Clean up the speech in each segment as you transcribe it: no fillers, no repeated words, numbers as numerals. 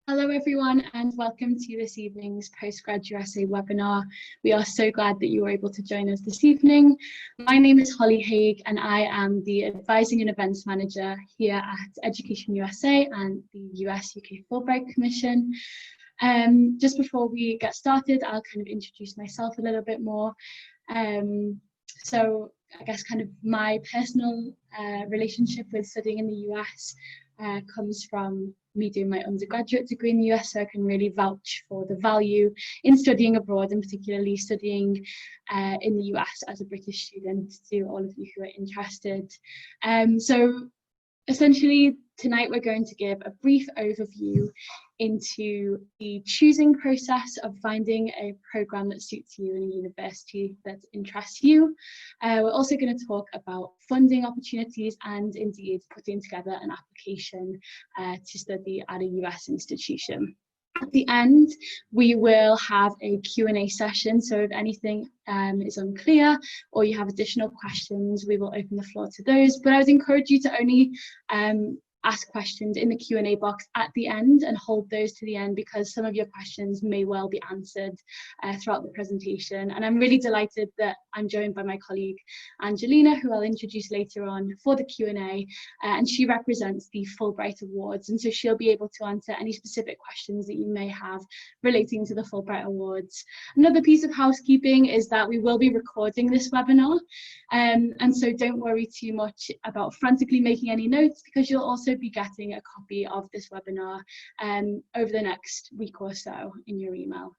Hello everyone and welcome to this evening's PostgradUSA webinar. We are so glad that you were able to join us this evening. My name is Holly Haig and I am the Advising and Events Manager here at Education USA and the US-UK Fulbright Commission. Just before we get started, I'll kind of introduce myself a little bit more. So I guess kind of my personal relationship with studying in the US comes from me doing my undergraduate degree in the US, so I can really vouch for the value in studying abroad, and particularly studying in the US as a British student, to all of you who are interested. So essentially tonight we're going to give a brief overview into the choosing process of finding a program that suits you in a university that interests you. We're also going to talk about funding opportunities and indeed putting together an application to study at a US institution. At the end, we will have a Q&A session, so if anything is unclear or you have additional questions, we will open the floor to those. But I would encourage you to only ask questions in the Q&A box at the end and hold those to the end, because some of your questions may well be answered throughout the presentation. And I'm really delighted that I'm joined by my colleague Angelina, who I'll introduce later on for the Q&A, and she represents the Fulbright Awards, and so she'll be able to answer any specific questions that you may have relating to the Fulbright Awards. Another piece of housekeeping is that we will be recording this webinar, and so don't worry too much about frantically making any notes, because you'll also be getting a copy of this webinar over the next week or so in your email.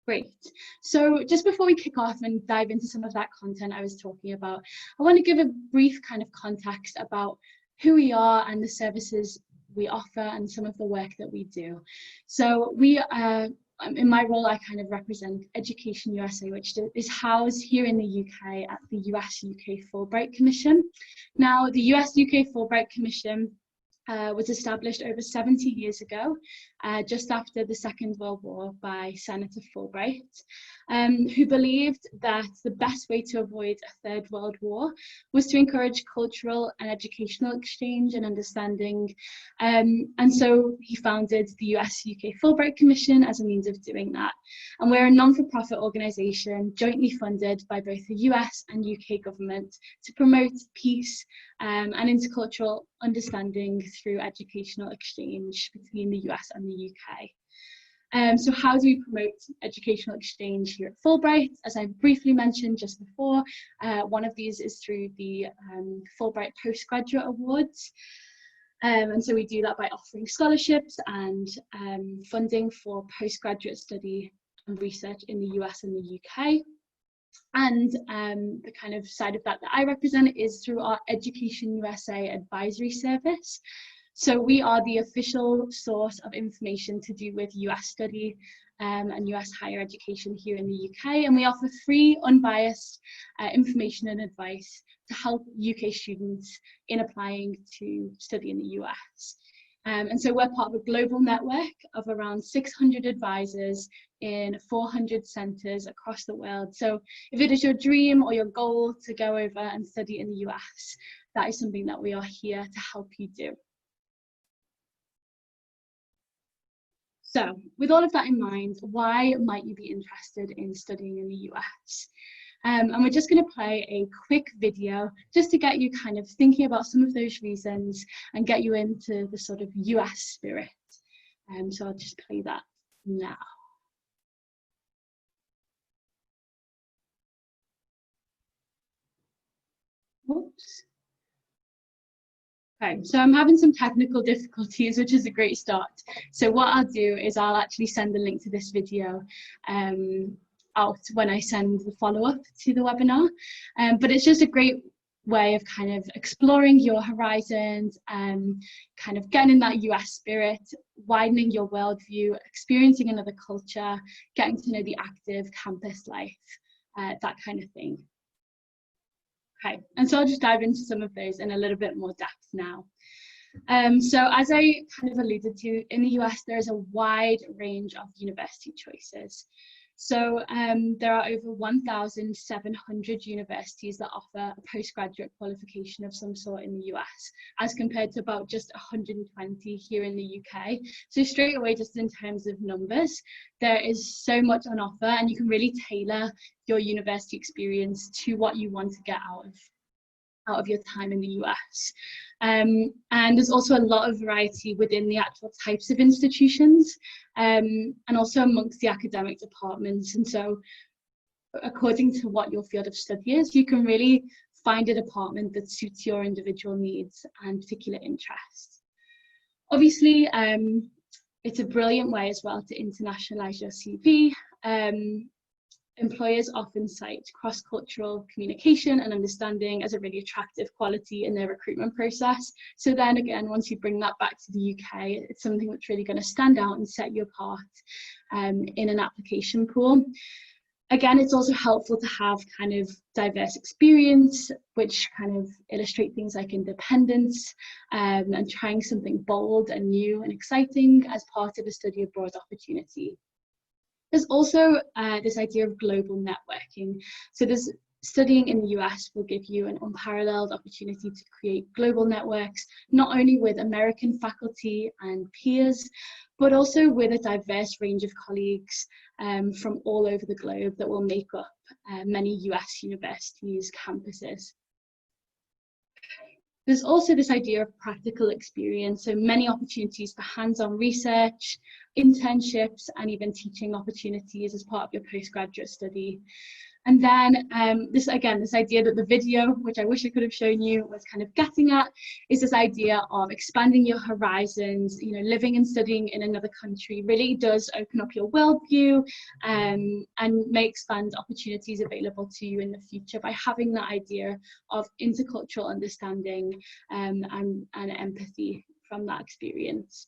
Great. So just before we kick off and dive into some of that content I was talking about, I want to give a brief kind of context about who we are and the services we offer and some of the work that we do. So we in my role, I kind of represent Education USA, which is housed here in the UK at the US-UK Fulbright Commission. Now, the US-UK Fulbright Commission was established over 70 years ago, just after the Second World War, by Senator Fulbright, who believed that the best way to avoid a Third World War was to encourage cultural and educational exchange and understanding. And so he founded the US-UK Fulbright Commission as a means of doing that. And we're a non-for-profit organisation jointly funded by both the US and UK government to promote peace and intercultural understanding through educational exchange between the US and the UK. So how do we promote educational exchange here at Fulbright? As I briefly mentioned just before, one of these is through the Fulbright Postgraduate Awards. And so we do that by offering scholarships and funding for postgraduate study and research in the US and the UK. And the kind of side of that I represent is through our Education USA advisory service. So we are the official source of information to do with US study and US higher education here in the UK, and we offer free, unbiased information and advice to help UK students in applying to study in the US. And so we're part of a global network of around 600 advisors in 400 centres across the world. So if it is your dream or your goal to go over and study in the US, that is something that we are here to help you do. So with all of that in mind, why might you be interested in studying in the US? And we're just going to play a quick video just to get you kind of thinking about some of those reasons and get you into the sort of US spirit. So I'll just play that now. Oops. Okay, so I'm having some technical difficulties, which is a great start. So what I'll do is I'll actually send the link to this video out when I send the follow-up to the webinar. But it's just a great way of kind of exploring your horizons and kind of getting in that US spirit, widening your worldview, experiencing another culture, getting to know the active campus life, that kind of thing. Okay, and so I'll just dive into some of those in a little bit more depth now. So as I kind of alluded to, in the US, there is a wide range of university choices. So there are over 1,700 universities that offer a postgraduate qualification of some sort in the US, as compared to about just 120 here in the UK. So straight away, just in terms of numbers, there is so much on offer, and you can really tailor your university experience to what you want to get out of your time in the US. And there's also a lot of variety within the actual types of institutions, and also amongst the academic departments. And so according to what your field of study is, you can really find a department that suits your individual needs and particular interests. Obviously, it's a brilliant way as well to internationalize your CV. Employers often cite cross-cultural communication and understanding as a really attractive quality in their recruitment process. So then again, once you bring that back to the UK, it's something that's really going to stand out and set you apart in an application pool. Again, it's also helpful to have kind of diverse experience, which kind of illustrate things like independence and trying something bold and new and exciting as part of a study abroad opportunity. There's also this idea of global networking. So studying in the US will give you an unparalleled opportunity to create global networks, not only with American faculty and peers, but also with a diverse range of colleagues from all over the globe that will make up many US universities' campuses. There's also this idea of practical experience, so many opportunities for hands-on research, internships, and even teaching opportunities as part of your postgraduate study. And then this idea that the video, which I wish I could have shown you, was kind of getting at, is this idea of expanding your horizons. You know, living and studying in another country really does open up your worldview and may expand opportunities available to you in the future by having that idea of intercultural understanding and empathy from that experience.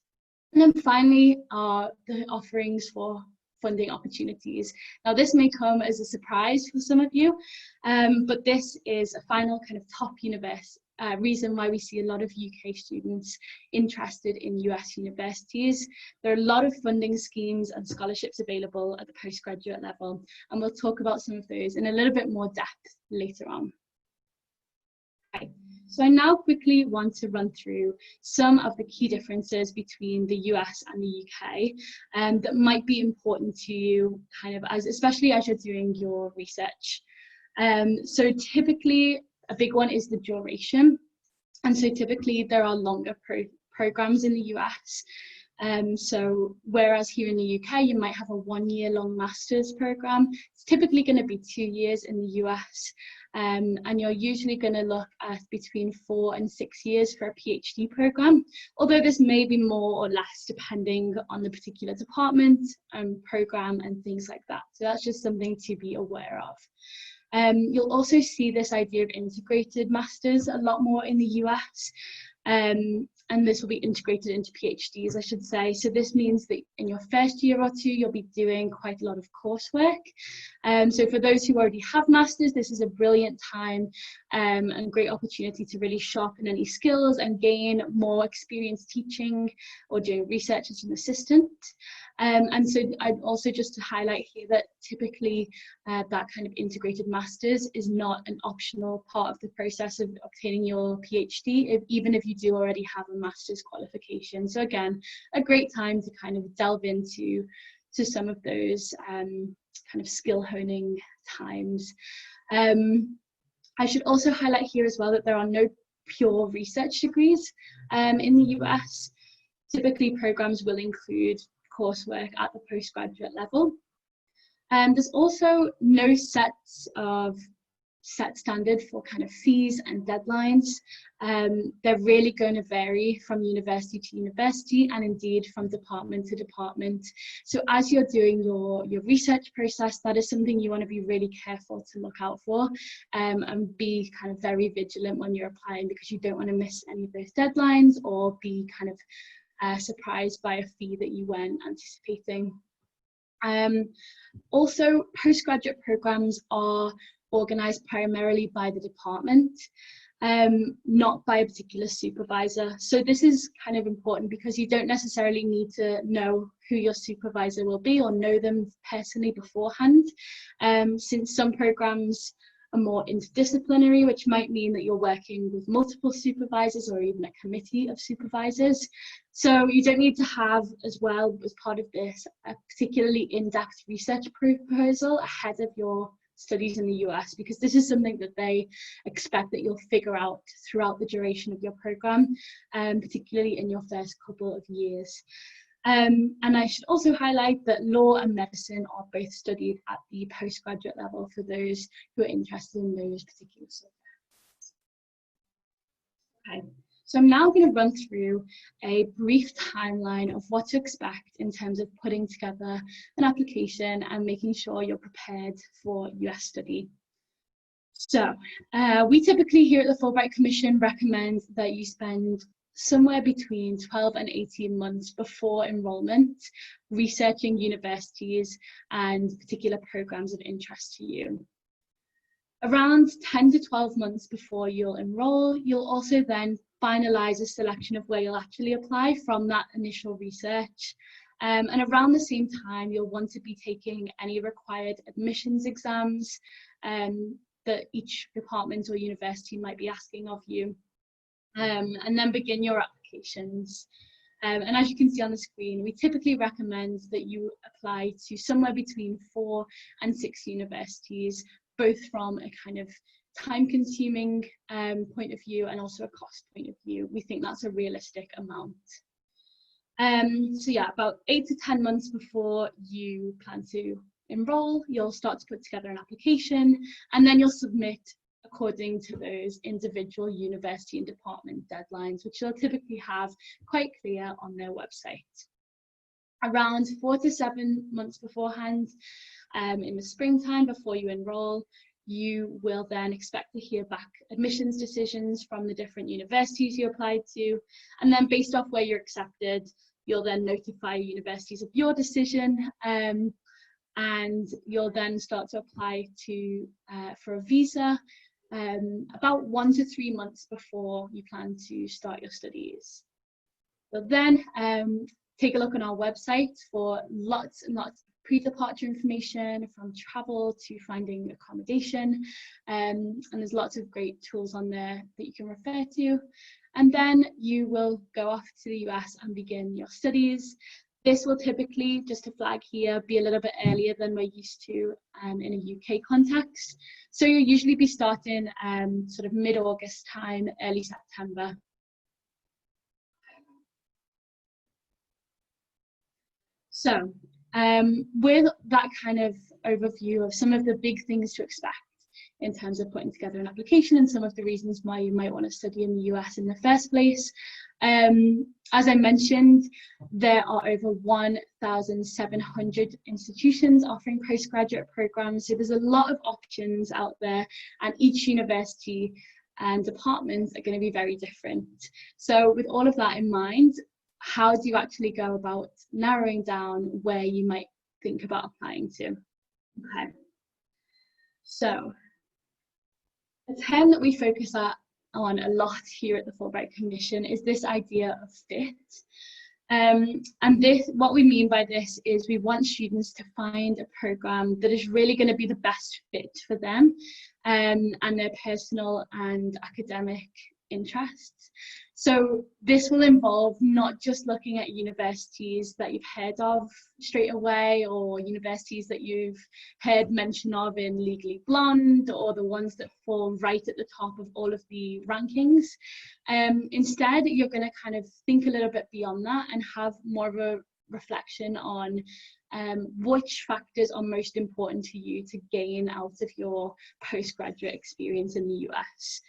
And then finally are the offerings for funding opportunities. Now, this may come as a surprise for some of you, but this is a final kind of top reason why we see a lot of UK students interested in US universities. There are a lot of funding schemes and scholarships available at the postgraduate level, and we'll talk about some of those in a little bit more depth later on. Okay. So I now quickly want to run through some of the key differences between the US and the UK that might be important to you, kind of especially as you're doing your research. So typically a big one is the duration. And so typically there are longer programs in the US. So whereas here in the UK, you might have a 1-year-long master's program, it's typically going to be 2 years in the US. And you're usually going to look at between 4 and 6 years for a PhD program, although this may be more or less depending on the particular department and program and things like that. So that's just something to be aware of. You'll also see this idea of integrated masters a lot more in the US. And this will be integrated into PhDs, I should say. So this means that in your first year or two, you'll be doing quite a lot of coursework. So for those who already have masters, this is a brilliant time and great opportunity to really sharpen any skills and gain more experience teaching or doing research as an assistant. And so I'd also just to highlight here that typically that kind of integrated masters is not an optional part of the process of obtaining your PhD, even if you do already have a master's qualification. So again, a great time to kind of delve into some of those kind of skill honing times. I should also highlight here as well that there are no pure research degrees in the US. Typically programs will include coursework at the postgraduate level. There's also no set standard for kind of fees and deadlines. They're really going to vary from university to university and indeed from department to department. So as you're doing your research process, that is something you want to be really careful to look out for and be kind of very vigilant when you're applying, because you don't want to miss any of those deadlines or be kind of surprised by a fee that you weren't anticipating. Also, postgraduate programs are organised primarily by the department, not by a particular supervisor. So this is kind of important because you don't necessarily need to know who your supervisor will be or know them personally beforehand, since some programs are more interdisciplinary, which might mean that you're working with multiple supervisors or even a committee of supervisors. So you don't need to have, as well as part of this, a particularly in-depth research proposal ahead of your studies in the US, because this is something that they expect that you'll figure out throughout the duration of your program, particularly in your first couple of years. And I should also highlight that law and medicine are both studied at the postgraduate level for those who are interested in those particular subjects. Okay, so I'm now going to run through a brief timeline of what to expect in terms of putting together an application and making sure you're prepared for US study. So we typically here at the Fulbright Commission recommend that you spend somewhere between 12 and 18 months before enrollment researching universities and particular programs of interest to you. Around 10 to 12 months before you'll enroll, you'll also then finalize a selection of where you'll actually apply from that initial research. And around the same time, you'll want to be taking any required admissions exams that each department or university might be asking of you. And then begin your applications. And as you can see on the screen, we typically recommend that you apply to somewhere between 4 and 6 universities, both from a kind of time-consuming point of view and also a cost point of view. We think that's a realistic amount. So yeah, about 8 to 10 months before you plan to enroll, you'll start to put together an application, and then you'll submit according to those individual university and department deadlines, which they'll typically have quite clear on their website. Around 4 to 7 months beforehand, in the springtime before you enroll, you will then expect to hear back admissions decisions from the different universities you applied to, and then based off where you're accepted, you'll then notify universities of your decision, and you'll then start to apply to for a visa about 1 to 3 months before you plan to start your studies. You'll then take a look on our website for lots and lots of pre-departure information, from travel to finding accommodation, and there's lots of great tools on there that you can refer to. And then you will go off to the US and begin your studies. This will typically, just to flag here, be a little bit earlier than we're used to in a UK context. So you'll usually be starting sort of mid-August time, early September. So with that kind of overview of some of the big things to expect in terms of putting together an application and some of the reasons why you might want to study in the US in the first place, as I mentioned, there are over 1,700 institutions offering postgraduate programs, so there's a lot of options out there, and each university and department are going to be very different. So with all of that in mind, how do you actually go about narrowing down where you might think about applying to? Okay, so a term that we focus on a lot here at the Fulbright Commission is this idea of fit. And what we mean by this is we want students to find a program that is really going to be the best fit for them and their personal and academic interests. So this will involve not just looking at universities that you've heard of straight away, or universities that you've heard mention of in Legally Blonde, or the ones that fall right at the top of all of the rankings. Instead, you're going to kind of think a little bit beyond that and have more of a reflection on which factors are most important to you to gain out of your postgraduate experience in the US.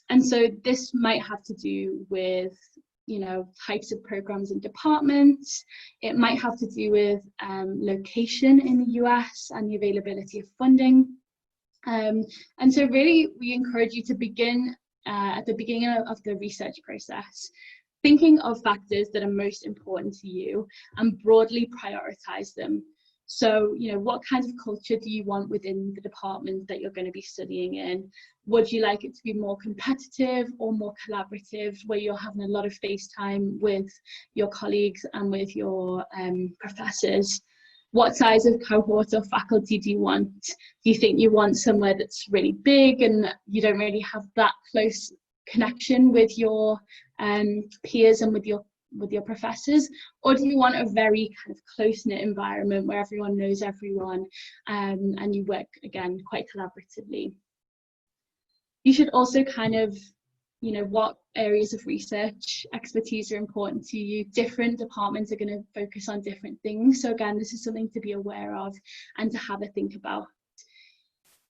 And so this might have to do with, you know, types of programs and departments. It might have to do with location in the US and the availability of funding. And so really, we encourage you to begin at the beginning of the research process, thinking of factors that are most important to you and broadly prioritize them. So, you know, what kind of culture do you want within the department that you're going to be studying in? Would you like it to be more competitive or more collaborative, where you're having a lot of face time with your colleagues and with your professors? What size of cohort or faculty do you want? Do you think you want somewhere that's really big and you don't really have that close connection with your peers and with your professors, or do you want a very kind of close-knit environment where everyone knows everyone and you work again quite collaboratively? You should also kind of, you know, what areas of research expertise are important to you. Different departments are going to focus on different things, so again, this is something to be aware of and to have a think about.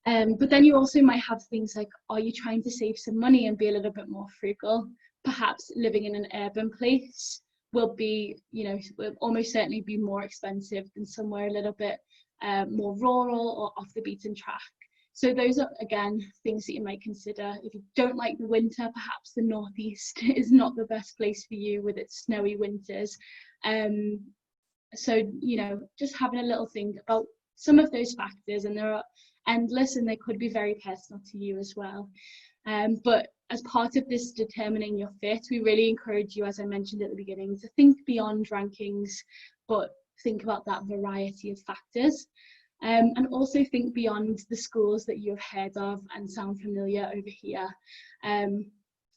But then you also might have things like, are you trying to save some money and be a little bit more frugal? Perhaps living in an urban place will be, you know, will almost certainly be more expensive than somewhere a little bit more rural or off the beaten track. So those are, again, things that you might consider. If you don't like the winter, perhaps the Northeast is not the best place for you with its snowy winters. So, you know, just having a little think about some of those factors, and there are endless and they could be very personal to you as well. But as part of this determining your fit, we really encourage you, as I mentioned at the beginning, to think beyond rankings, but think about that variety of factors. And also think beyond the schools that you've heard of and sound familiar over here.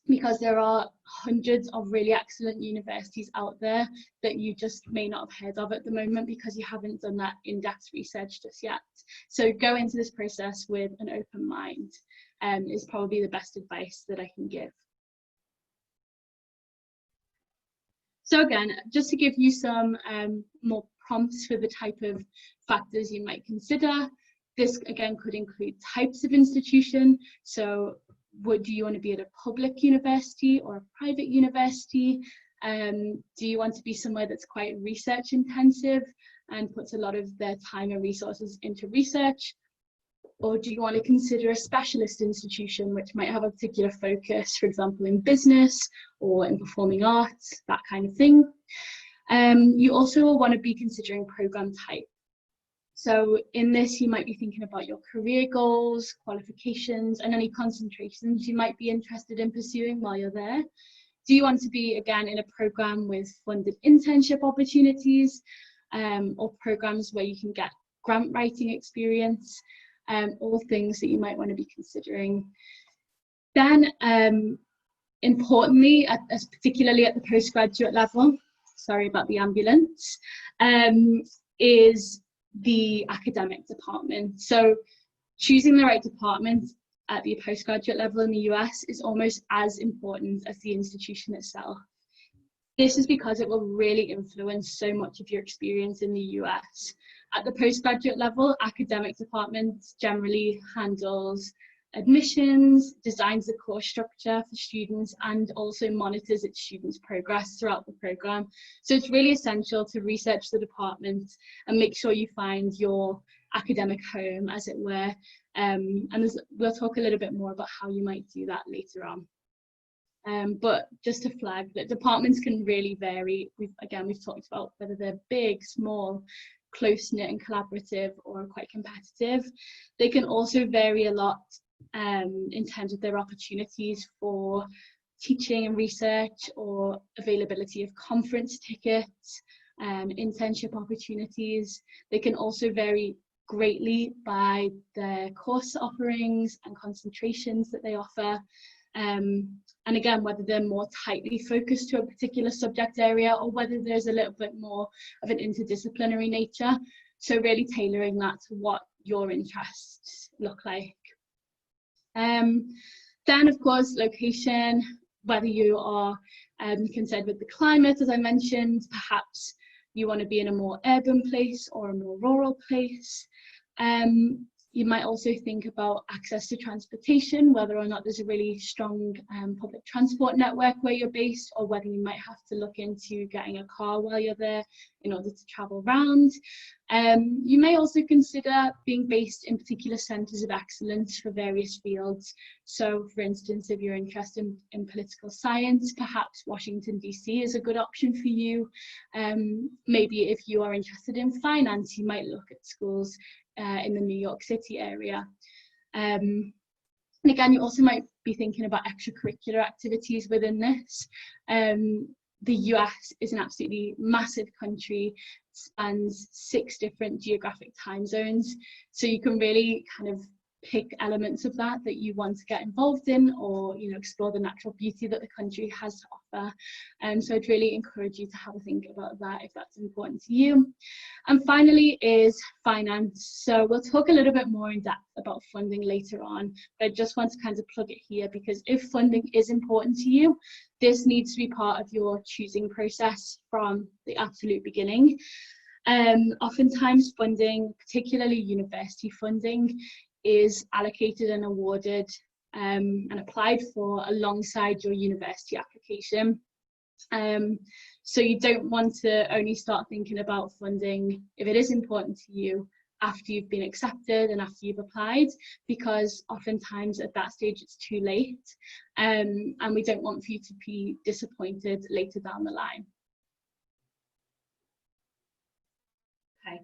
Because there are hundreds of really excellent universities out there that you just may not have heard of at the moment because you haven't done that in-depth research just yet. So go into this process with an open mind is probably the best advice that I can give. So again, just to give you some more prompts for the type of factors you might consider, this again could include types of institution. So do you want to be at a public university or a private university? Do you want to be somewhere that's quite research intensive and puts a lot of their time and resources into research? Or do you want to consider a specialist institution which might have a particular focus, for example, in business or in performing arts, that kind of thing? You also will want to be considering program type. So in this, you might be thinking about your career goals, qualifications, and any concentrations you might be interested in pursuing while you're there. Do you want to be, again, in a program with funded internship opportunities, or programs where you can get grant writing experience, all things that you might want to be considering. Then, importantly, particularly at the postgraduate level, sorry about the ambulance, is the academic department. So choosing the right department at the postgraduate level in the US is almost as important as the institution itself. This is because it will really influence so much of your experience in the US. At the postgraduate level, academic department generally handles admissions, designs the course structure for students, and also monitors its students' progress throughout the program. So it's really essential to research the department and make sure you find your academic home, as it were. And we'll talk a little bit more about how you might do that later on. But just to flag that departments can really vary. We've talked about whether they're big, small, close-knit and collaborative, or quite competitive. They can also vary a lot in terms of their opportunities for teaching and research, or availability of conference tickets, internship opportunities. They can also vary greatly by their course offerings and concentrations that they offer. And again, whether they're more tightly focused to a particular subject area, or whether there's a little bit more of an interdisciplinary nature. So really tailoring that to what your interests look like. Then, of course, location, whether you are concerned with the climate, as I mentioned, perhaps you want to be in a more urban place or a more rural place. You might also think about access to transportation, whether or not there's a really strong public transport network where you're based, or whether you might have to look into getting a car while you're there in order to travel around. You may also consider being based in particular centres of excellence for various fields. So, for instance, if you're interested in political science, perhaps Washington DC is a good option for you. Maybe if you are interested in finance, you might look at schools in the New York City area. And again, you also might be thinking about extracurricular activities within this. The US is an absolutely massive country, spans 6 different geographic time zones, so you can really kind of pick elements of that you want to get involved in, or explore the natural beauty that the country has to offer. So I'd really encourage you to have a think about that if that's important to you. And finally is finance. So we'll talk a little bit more in depth about funding later on, but I just want to kind of plug it here, because if funding is important to you, this needs to be part of your choosing process from the absolute beginning. Oftentimes funding, particularly university funding, is allocated and awarded and applied for alongside your university application. So you don't want to only start thinking about funding if it is important to you after you've been accepted and after you've applied, because oftentimes at that stage it's too late, and we don't want for you to be disappointed later down the line. Okay.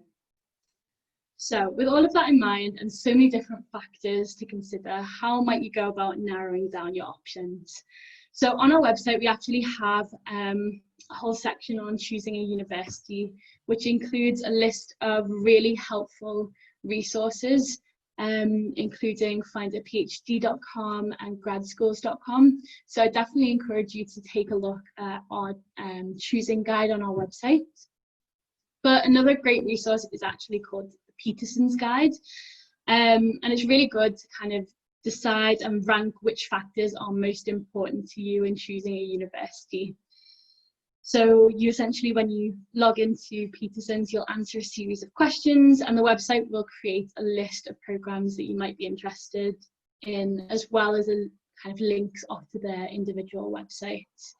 So with all of that in mind and so many different factors to consider, how might you go about narrowing down your options? So on our website, we actually have a whole section on choosing a university, which includes a list of really helpful resources, including findaphd.com and gradschools.com. So I definitely encourage you to take a look at our choosing guide on our website. But another great resource is actually called Peterson's Guide, and it's really good to kind of decide and rank which factors are most important to you in choosing a university. So you essentially, when you log into Peterson's, you'll answer a series of questions, and the website will create a list of programs that you might be interested in, as well as a kind of links off to their individual websites.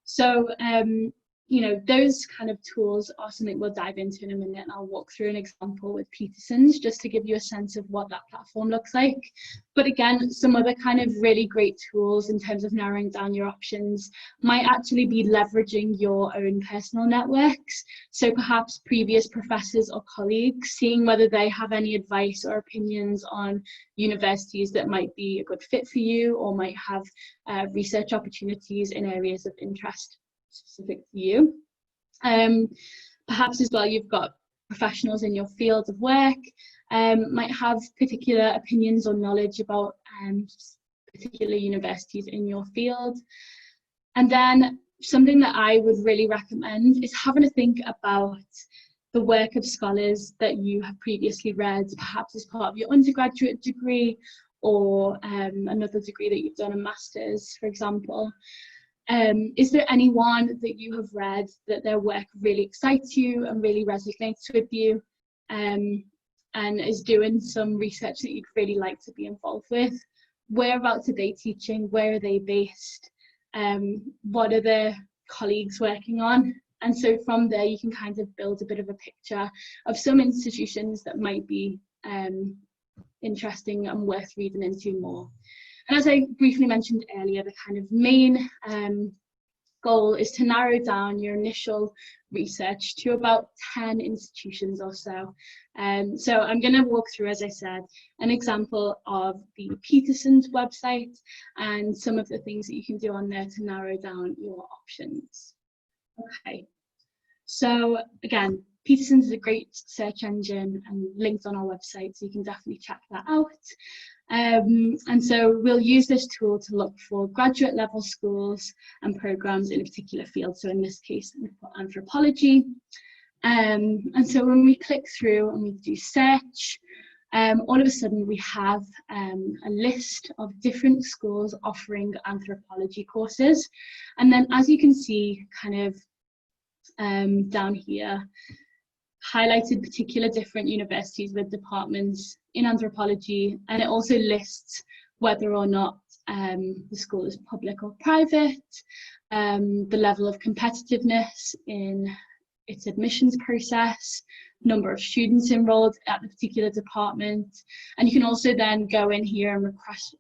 So those kind of tools are something we'll dive into in a minute, and I'll walk through an example with Peterson's just to give you a sense of what that platform looks like. But again, some other kind of really great tools in terms of narrowing down your options might actually be leveraging your own personal networks. So perhaps previous professors or colleagues, seeing whether they have any advice or opinions on universities that might be a good fit for you, or might have research opportunities in areas of interest specific to you. Perhaps as well, you've got professionals in your field of work might have particular opinions or knowledge about particular universities in your field. And then something that I would really recommend is having to think about the work of scholars that you have previously read, perhaps as part of your undergraduate degree, or another degree that you've done, a master's, for example. Is there anyone that you have read that their work really excites you and really resonates with you, and is doing some research that you'd really like to be involved with? Whereabouts are they teaching? Where are they based? What are their colleagues working on? And so from there, you can kind of build a bit of a picture of some institutions that might be interesting and worth reading into more. And as I briefly mentioned earlier, the kind of main goal is to narrow down your initial research to about 10 institutions or so. So I'm going to walk through, as I said, an example of the Peterson's website and some of the things that you can do on there to narrow down your options. Okay, so again, Peterson's is a great search engine and linked on our website, so you can definitely check that out. And so we'll use this tool to look for graduate level schools and programs in a particular field. So in this case, anthropology. And so when we click through and we do search, all of a sudden we have a list of different schools offering anthropology courses. And then as you can see kind of down here, highlighted particular different universities with departments in anthropology, and it also lists whether or not the school is public or private, the level of competitiveness in its admissions process, number of students enrolled at the particular department, and you can also then go in here and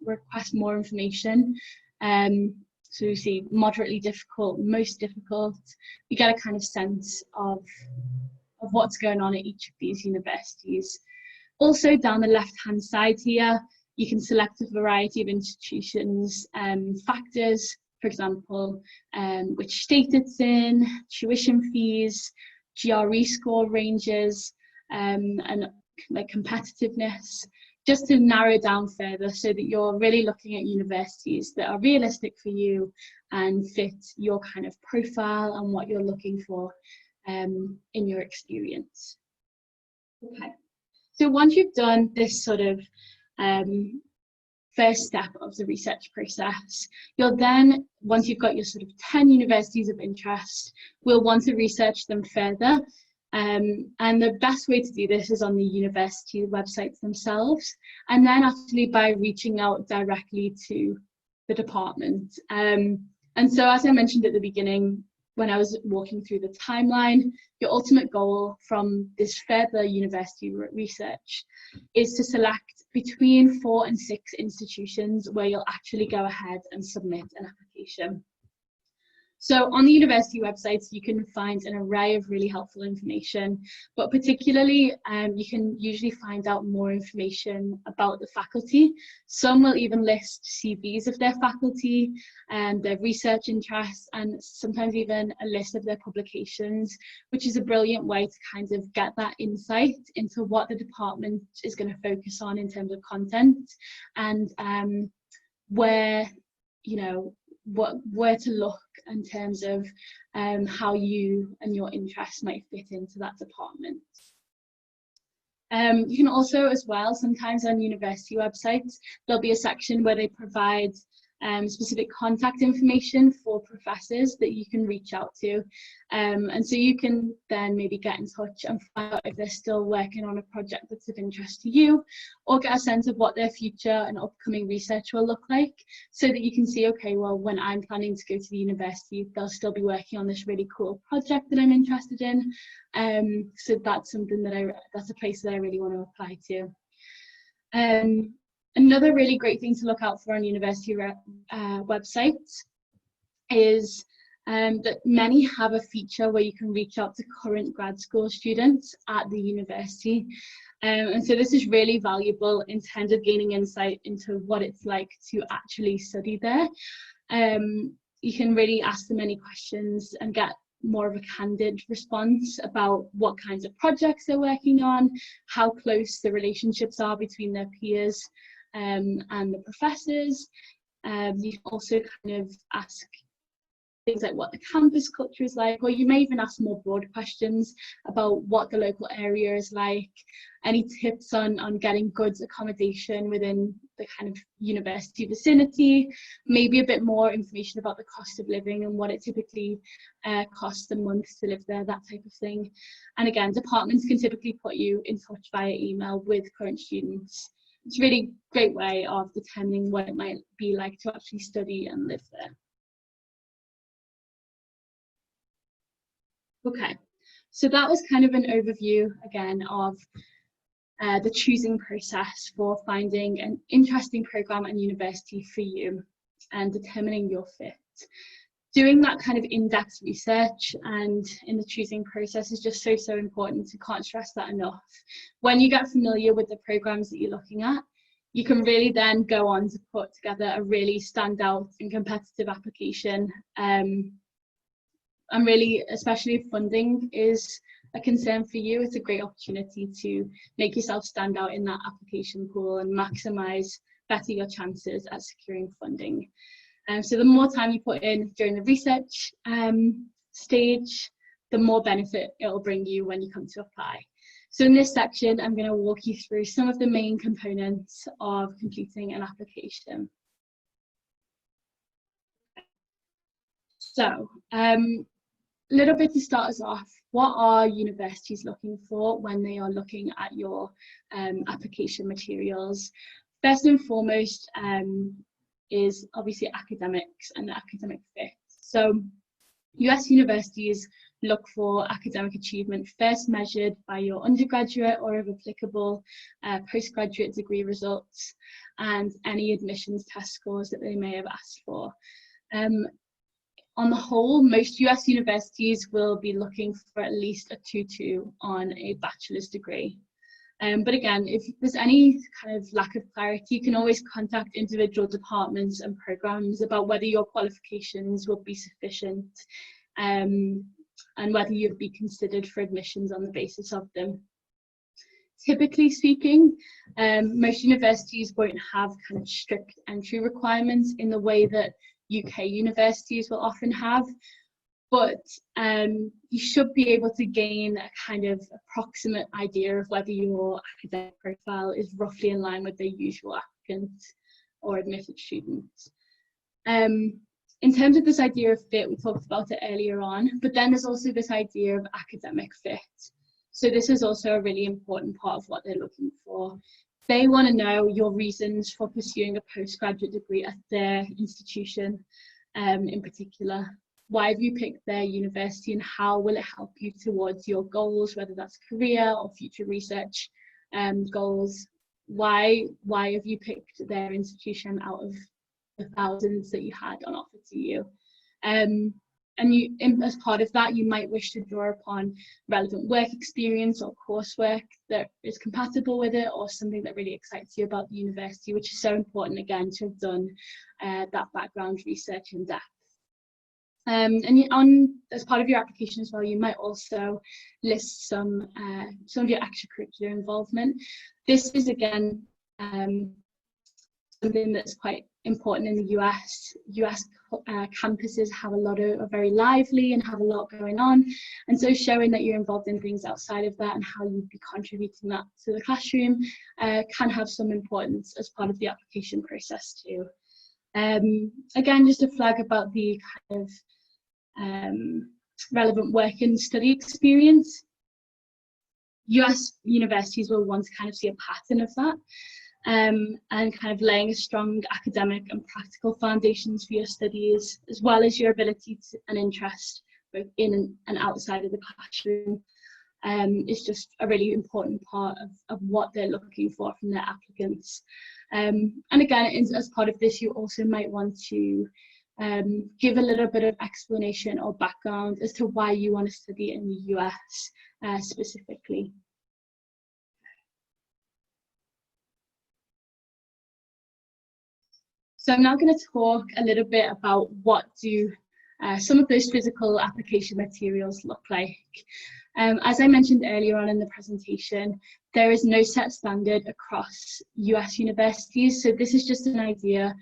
request more information. So you see moderately difficult, most difficult. You get a kind of sense of what's going on at each of these universities. Also down the left-hand side here, you can select a variety of institutions factors, for example, which state it's in, tuition fees, GRE score ranges, and like competitiveness, just to narrow down further so that you're really looking at universities that are realistic for you and fit your kind of profile and what you're looking for in your experience. Okay, so once you've done this sort of first step of the research process, you'll then, once you've got your sort of 10 universities of interest, we'll want to research them further. And the best way to do this is on the university websites themselves, and then actually by reaching out directly to the department. And so, as I mentioned at the beginning, when I was walking through the timeline, your ultimate goal from this further university research is to select between 4 and 6 institutions where you'll actually go ahead and submit an application. So on the university websites, you can find an array of really helpful information, but particularly you can usually find out more information about the faculty. Some will even list CVs of their faculty and their research interests, and sometimes even a list of their publications, which is a brilliant way to kind of get that insight into what the department is going to focus on in terms of content, and where, you know, where to look in terms of how you and your interests might fit into that department. You can also, as well, sometimes on university websites, there'll be a section where they provide specific contact information for professors that you can reach out to. And so you can then maybe get in touch and find out if they're still working on a project that's of interest to you, or get a sense of what their future and upcoming research will look like, so that you can see, okay, well, when I'm planning to go to the university, they'll still be working on this really cool project that I'm interested in. So that's something that that's a place that I really want to apply to. Another really great thing to look out for on university websites is that many have a feature where you can reach out to current grad school students at the university. And so this is really valuable in terms of gaining insight into what it's like to actually study there. You can really ask them any questions and get more of a candid response about what kinds of projects they're working on, how close the relationships are between their peers and the professors. You can also kind of ask things like what the campus culture is like, or you may even ask more broad questions about what the local area is like, any tips on getting good accommodation within the kind of university vicinity, maybe a bit more information about the cost of living and what it typically costs a month to live there, that type of thing. And again, departments can typically put you in touch via email with current students. It's a really great way of determining what it might be like to actually study and live there. Okay, so that was kind of an overview again of the choosing process for finding an interesting program and university for you and determining your fit. Doing that kind of in-depth research and in the choosing process is just so important. I can't stress that enough. When you get familiar with the programs that you're looking at, you can really then go on to put together a really standout and competitive application. And really, especially if funding is a concern for you, it's a great opportunity to make yourself stand out in that application pool and maximise better your chances at securing funding. So the more time you put in during the research stage, the more benefit it will bring you when you come to apply. So in this section, I'm going to walk you through some of the main components of completing an application. So little bit to start us off, what are universities looking for when they are looking at your application materials? First and foremost is obviously academics and the academic fit. So US universities look for academic achievement first measured by your undergraduate or, if applicable, postgraduate degree results and any admissions test scores that they may have asked for. On the whole, most US universities will be looking for at least a 2.2 on a bachelor's degree. But again, if there's any kind of lack of clarity, you can always contact individual departments and programs about whether your qualifications will be sufficient and whether you'd be considered for admissions on the basis of them. Typically speaking, most universities won't have kind of strict entry requirements in the way that UK universities will often have, but you should be able to gain a kind of approximate idea of whether your academic profile is roughly in line with the usual applicants or admitted students. In terms of this idea of fit, we talked about it earlier on, but then there's also this idea of academic fit. So this is also a really important part of what they're looking for. They want to know your reasons for pursuing a postgraduate degree at their institution in particular. Why have you picked their university and how will it help you towards your goals, whether that's career or future research goals? Why have you picked their institution out of the thousands that you had on offer to you? And you, as part of that, you might wish to draw upon relevant work experience or coursework that is compatible with it, or something that really excites you about the university, which is so important, again, to have done that background research in depth. And as part of your application as well, you might also list some of your extracurricular involvement. This is, again, something that's quite important in the US. US campuses have are very lively and have a lot going on, and so showing that you're involved in things outside of that and how you'd be contributing that to the classroom can have some importance as part of the application process too. Again, just a flag about the kind of relevant work and study experience. US universities will want to kind of see a pattern of that. And kind of laying a strong academic and practical foundations for your studies, as well as your ability and interest both in and outside of the classroom, is just a really important part of what they're looking for from their applicants. And again, as part of this, you also might want to give a little bit of explanation or background as to why you want to study in the US specifically. So I'm now going to talk a little bit about what do some of those physical application materials look like. As I mentioned earlier on in the presentation, there is no set standard across US universities. So this is just an idea,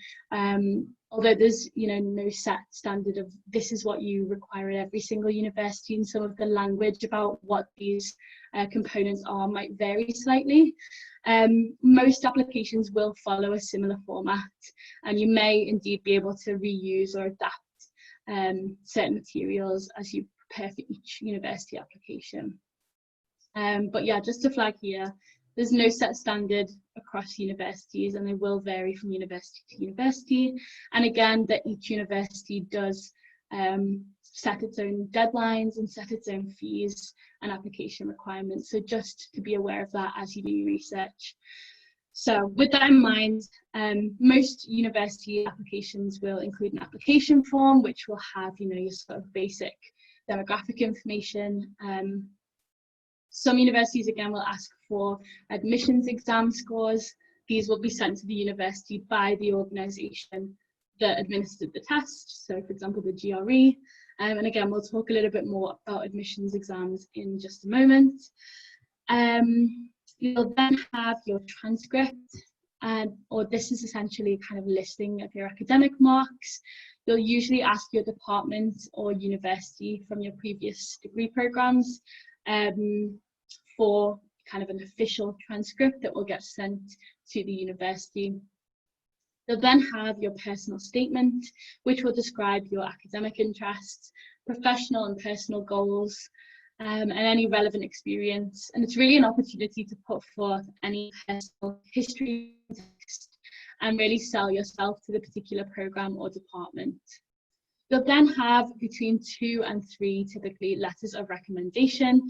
although there's no set standard of this is what you require at every single university, and some of the language about what these components are might vary slightly. Most applications will follow a similar format, and you may indeed be able to reuse or adapt certain materials as you prepare for each university application. But yeah, just to flag here, there's no set standard across universities, and they will vary from university to university. And again, that each university does set its own deadlines and set its own fees and application requirements. So just to be aware of that as you do your research. So with that in mind, most university applications will include an application form, which will have, your sort of basic demographic information. Some universities, again, will ask for admissions exam scores. These will be sent to the university by the organisation that administered the test. So, for example, the GRE. And again, we'll talk a little bit more about admissions exams in just a moment. You'll then have your transcript, or this is essentially kind of listing of your academic marks. You'll usually ask your department or university from your previous degree programs for kind of an official transcript that will get sent to the university. You'll then have your personal statement, which will describe your academic interests professional and personal goals, and any relevant experience. And it's really an opportunity to put forth any personal history text and really sell yourself to the particular program or department. You'll then have between 2 and 3 typically letters of recommendation.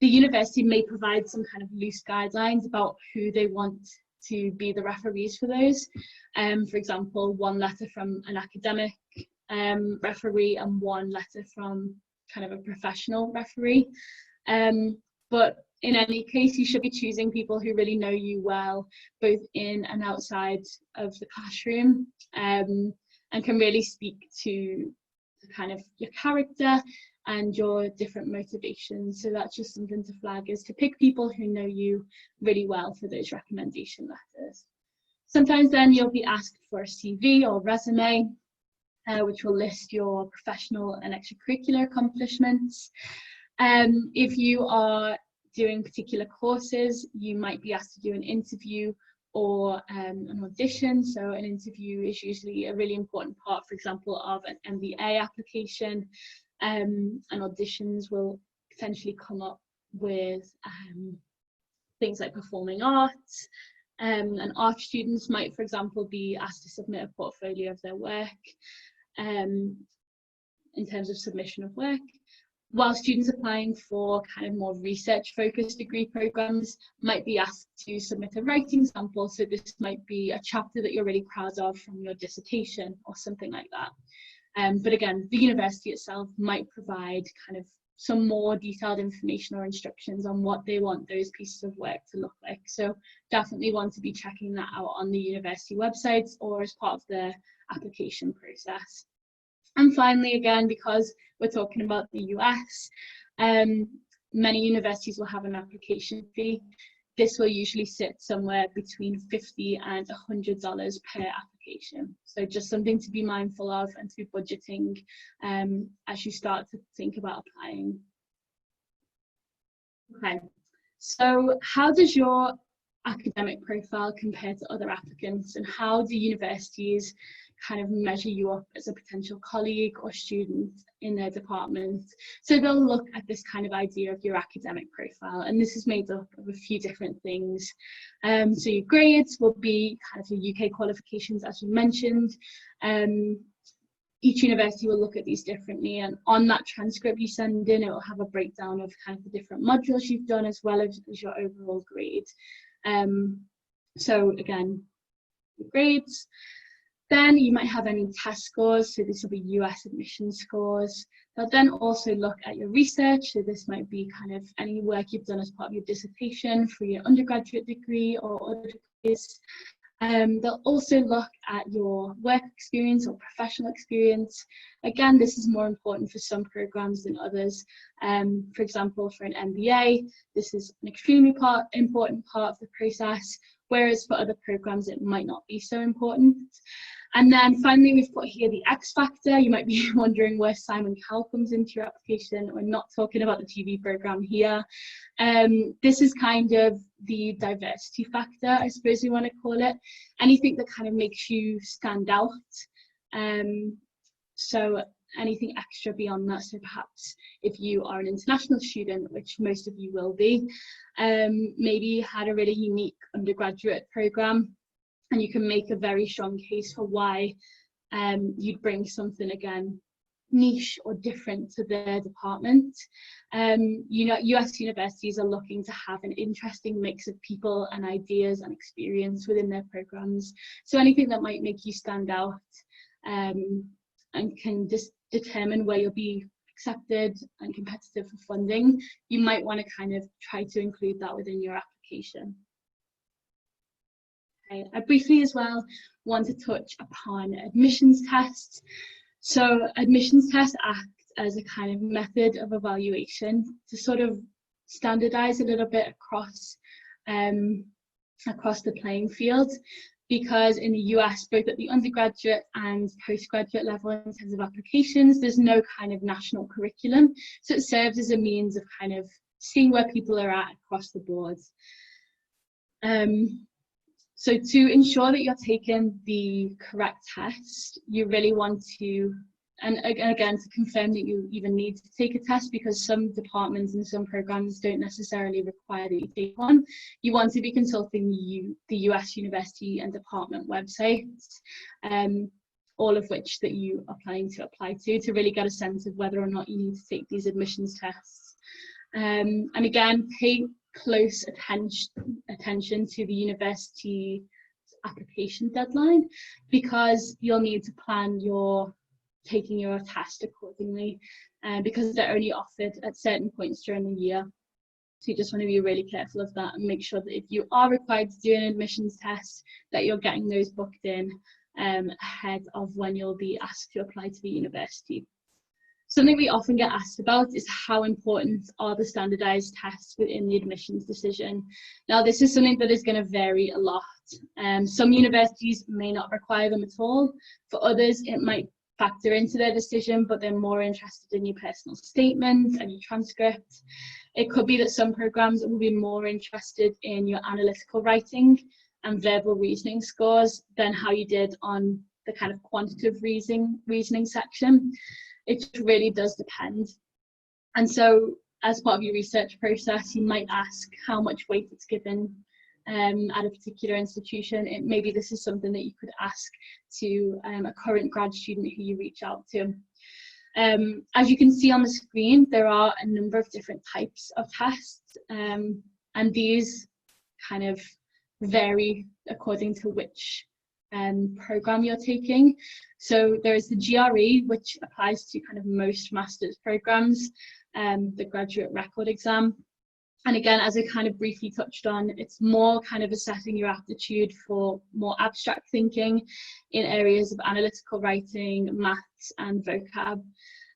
The university may provide some kind of loose guidelines about who they want to be the referees for those. For example, 1 letter from an academic referee and 1 letter from kind of a professional referee. But in any case, you should be choosing people who really know you well, both in and outside of the classroom, and can really speak to kind of your character and your different motivations. So that's just something to flag, is to pick people who know you really well for those recommendation letters. Sometimes then you'll be asked for a CV or resume, which will list your professional and extracurricular accomplishments. If you are doing particular courses, you might be asked to do an interview or an audition. So an interview is usually a really important part, for example, of an MBA application. And auditions will potentially come up with things like performing arts. And art students might, for example, be asked to submit a portfolio of their work in terms of submission of work. While students applying for kind of more research-focused degree programs might be asked to submit a writing sample. So this might be a chapter that you're really proud of from your dissertation or something like that. But again, the university itself might provide kind of some more detailed information or instructions on what they want those pieces of work to look like. So definitely want to be checking that out on the university websites or as part of the application process. And finally, again, because we're talking about the US, many universities will have an application fee. This will usually sit somewhere between $50 and $100 per application. So just something to be mindful of and to be budgeting as you start to think about applying. Okay, so how does your academic profile compare to other applicants, and how do universities kind of measure you up as a potential colleague or student in their department? So they'll look at this kind of idea of your academic profile, and this is made up of a few different things. So your grades will be kind of your UK qualifications, as you mentioned. Each university will look at these differently, and on that transcript you send in, it will have a breakdown of kind of the different modules you've done as well as your overall grade. So again, your grades. Then you might have any test scores, so this will be US admission scores. They'll then also look at your research, so this might be kind of any work you've done as part of your dissertation for your undergraduate degree or other degrees. They'll also look at your work experience or professional experience. Again, this is more important for some programs than others. For example, for an MBA, this is an extremely important part of the process, whereas for other programs it might not be so important. And then finally, we've got here the X factor. You might be wondering where Simon Cowell comes into your application. We're not talking about the TV program here. This is kind of the diversity factor, I suppose we want to call it. Anything that kind of makes you stand out. So anything extra beyond that. So perhaps if you are an international student, which most of you will be, maybe you had a really unique undergraduate program, and you can make a very strong case for why you'd bring something, again, niche or different to their department. You know, US universities are looking to have an interesting mix of people and ideas and experience within their programs. So anything that might make you stand out and can just determine where you'll be accepted and competitive for funding, you might want to kind of try to include that within your application. Okay. I briefly as well want to touch upon admissions tests. So admissions tests act as a kind of method of evaluation to sort of standardize a little bit across the playing field, because in the US, both at the undergraduate and postgraduate level in terms of applications, there's no kind of national curriculum. So it serves as a means of kind of seeing where people are at across the board. So to ensure that you're taking the correct test, you really want to and again, to confirm that you even need to take a test, because some departments and some programs don't necessarily require that you take one, you want to be consulting the US university and department websites, all of which that you are planning to apply to really get a sense of whether or not you need to take these admissions tests. And again, pay close attention to the university application deadline, because you'll need to plan your taking your test accordingly, because they're only offered at certain points during the year. So you just want to be really careful of that and make sure that if you are required to do an admissions test, that you're getting those booked in ahead of when you'll be asked to apply to the university. Something we often get asked about is how important are the standardized tests within the admissions decision. Now, this is something that is going to vary a lot. Some universities may not require them at all. For others, it might factor into their decision, but they're more interested in your personal statement and your transcript. It could be that some programs will be more interested in your analytical writing and verbal reasoning scores than how you did on the kind of quantitative reasoning section. It just really does depend. And so as part of your research process, you might ask how much weight it's given at a particular institution. Maybe this is something that you could ask to a current grad student who you reach out to. As you can see on the screen, there are a number of different types of tests, and these kind of vary according to which program you're taking. So there is the GRE, which applies to kind of most master's programs, the graduate record exam. And again, as I kind of briefly touched on, it's more kind of assessing your aptitude for more abstract thinking in areas of analytical writing, maths and vocab.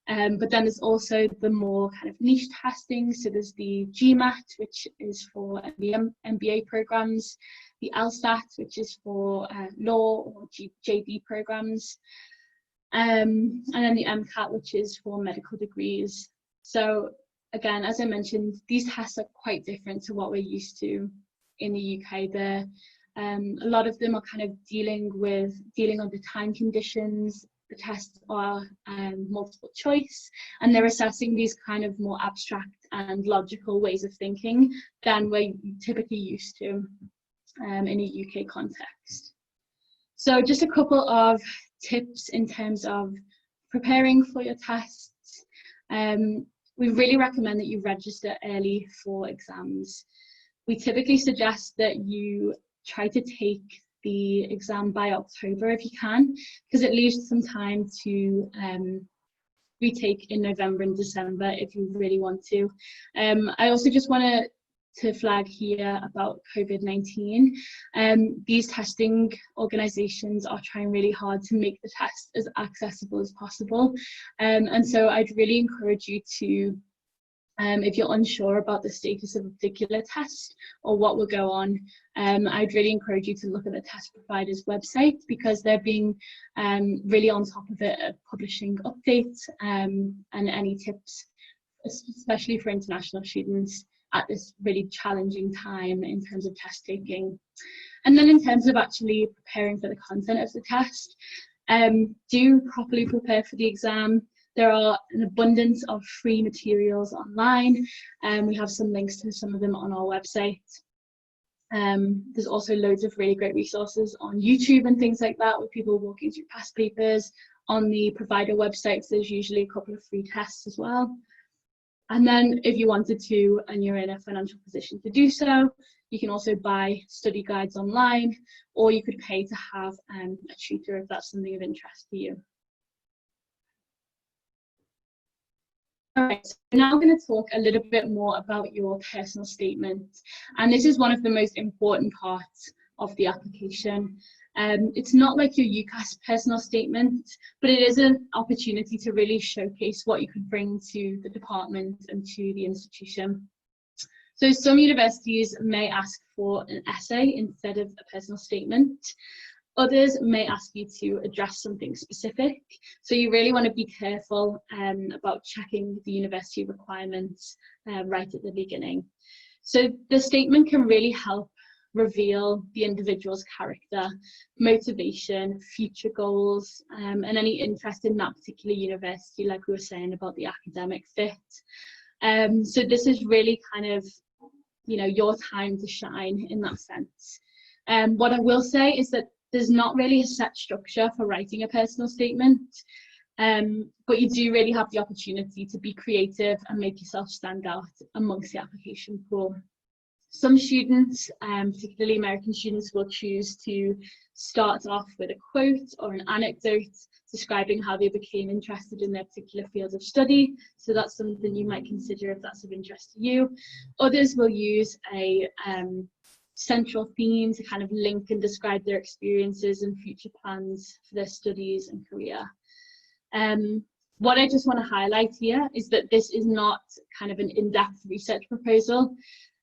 But then there's also the more kind of niche testing. So there's the GMAT, which is for the MBA programs, the LSAT, which is for law or JD programs, and then the MCAT, which is for medical degrees. So again, as I mentioned, these tests are quite different to what we're used to in the UK. A lot of them are kind of dealing under time conditions. The tests are multiple choice, and they're assessing these kind of more abstract and logical ways of thinking than we're typically used to in a UK context. So just a couple of tips in terms of preparing for your tests. We really recommend that you register early for exams. We typically suggest that you try to take the exam by October if you can, because it leaves some time to retake in November and December if you really want to. I also just want to flag here about COVID-19. These testing organisations are trying really hard to make the test as accessible as possible. And so I'd really encourage you to, if you're unsure about the status of a particular test or what will go on, I'd really encourage you to look at the test provider's website, because they're being really on top of it at publishing updates and any tips, especially for international students at this really challenging time in terms of test taking. And then in terms of actually preparing for the content of the test, do properly prepare for the exam. There are an abundance of free materials online, and we have some links to some of them on our website. There's also loads of really great resources on YouTube and things like that, with people walking through past papers. On the provider websites, there's usually a couple of free tests as well. And then if you wanted to, and you're in a financial position to do so, you can also buy study guides online, or you could pay to have a tutor if that's something of interest to you. All right, so now I'm going to talk a little bit more about your personal statement. And this is one of the most important parts of the application. It's not like your UCAS personal statement, but it is an opportunity to really showcase what you could bring to the department and to the institution. So some universities may ask for an essay instead of a personal statement. Others may ask you to address something specific. So you really want to be careful about checking the university requirements right at the beginning. So the statement can really help reveal the individual's character, motivation, future goals, and any interest in that particular university, like we were saying about the academic fit. So this is really kind of, you know, your time to shine in that sense. What I will say is that there's not really a set structure for writing a personal statement, but you do really have the opportunity to be creative and make yourself stand out amongst the application pool. Some students, particularly American students, will choose to start off with a quote or an anecdote describing how they became interested in their particular field of study. So that's something you might consider if that's of interest to you. Others will use a central theme to kind of link and describe their experiences and future plans for their studies and career. What I just want to highlight here is that this is not kind of an in-depth research proposal.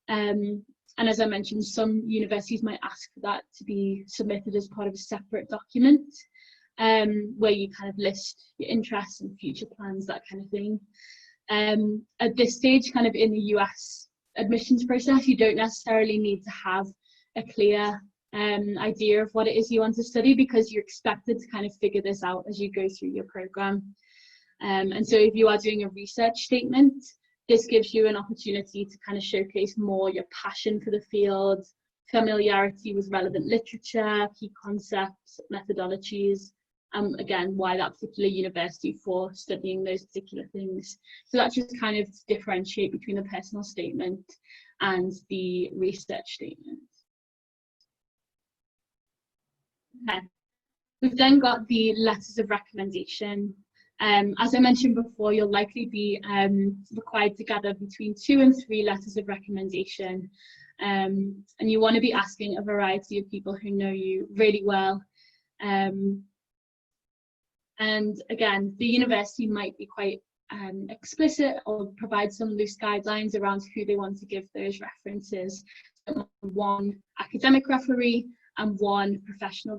And as I mentioned, some universities might ask for that to be submitted as part of a separate document, where you kind of list your interests and future plans, that kind of thing. At this stage, kind of in the US admissions process, you don't necessarily need to have a clear idea of what it is you want to study, because you're expected to kind of figure this out as you go through your program. And so if you are doing a research statement, this gives you an opportunity to kind of showcase more your passion for the field, familiarity with relevant literature, key concepts, methodologies, again, why that particular university for studying those particular things. So that's just kind of to differentiate between the personal statement and the research statement. Okay. We've then got the letters of recommendation. As I mentioned before, you'll likely be required to gather between 2 and 3 letters of recommendation. And you want to be asking a variety of people who know you really well. And again, the university might be quite explicit or provide some loose guidelines around who they want to give those references. So 1 academic referee and 1 professional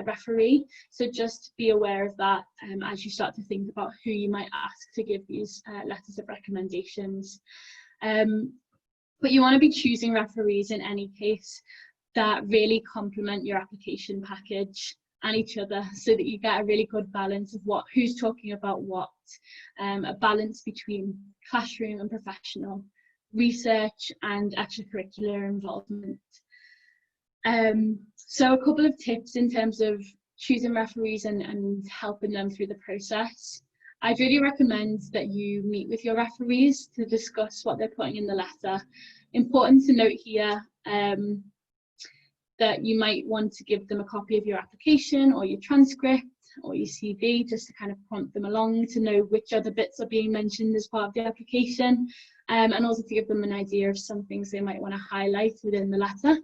referee. So just be aware of that as you start to think about who you might ask to give these letters of recommendations. But you want to be choosing referees in any case that really complement your application package and each other, so that you get a really good balance of who's talking about what, a balance between classroom and professional, research and extracurricular involvement. So a couple of tips in terms of choosing referees and helping them through the process. I'd really recommend that you meet with your referees to discuss what they're putting in the letter. Important to note here that you might want to give them a copy of your application or your transcript or your CV, just to kind of prompt them along to know which other bits are being mentioned as part of the application, and also to give them an idea of some things they might want to highlight within the letter.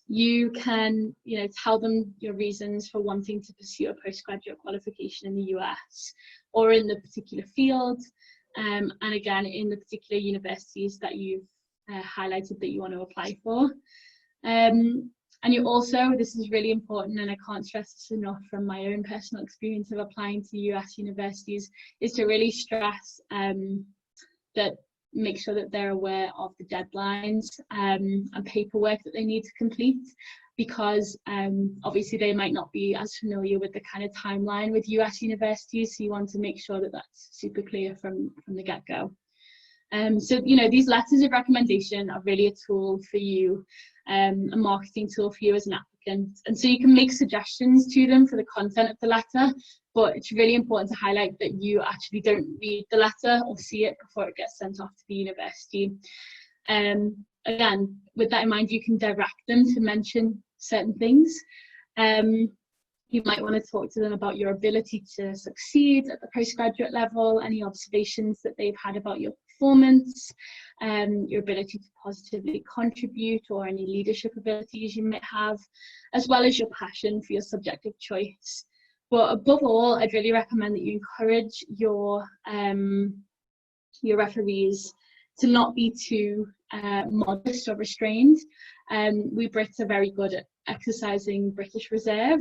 You can, tell them your reasons for wanting to pursue a postgraduate qualification in the US or in the particular field, and again in the particular universities that you've highlighted that you want to apply for. And you also, this is really important, and I can't stress this enough from my own personal experience of applying to US universities, is to really stress that make sure that they're aware of the deadlines and paperwork that they need to complete, because obviously they might not be as familiar with the kind of timeline with US universities, so you want to make sure that that's super clear from the get-go. So, these letters of recommendation are really a tool for you, a marketing tool for you as an applicant. And so you can make suggestions to them for the content of the letter, but it's really important to highlight that you actually don't read the letter or see it before it gets sent off to the university. Again, with that in mind, you can direct them to mention certain things. You might want to talk to them about your ability to succeed at the postgraduate level, any observations that they've had about your performance, your ability to positively contribute, or any leadership abilities you might have, as well as your passion for your subject of choice. But above all, I'd really recommend that you encourage your referees to not be too modest or restrained. We Brits are very good at exercising British reserve,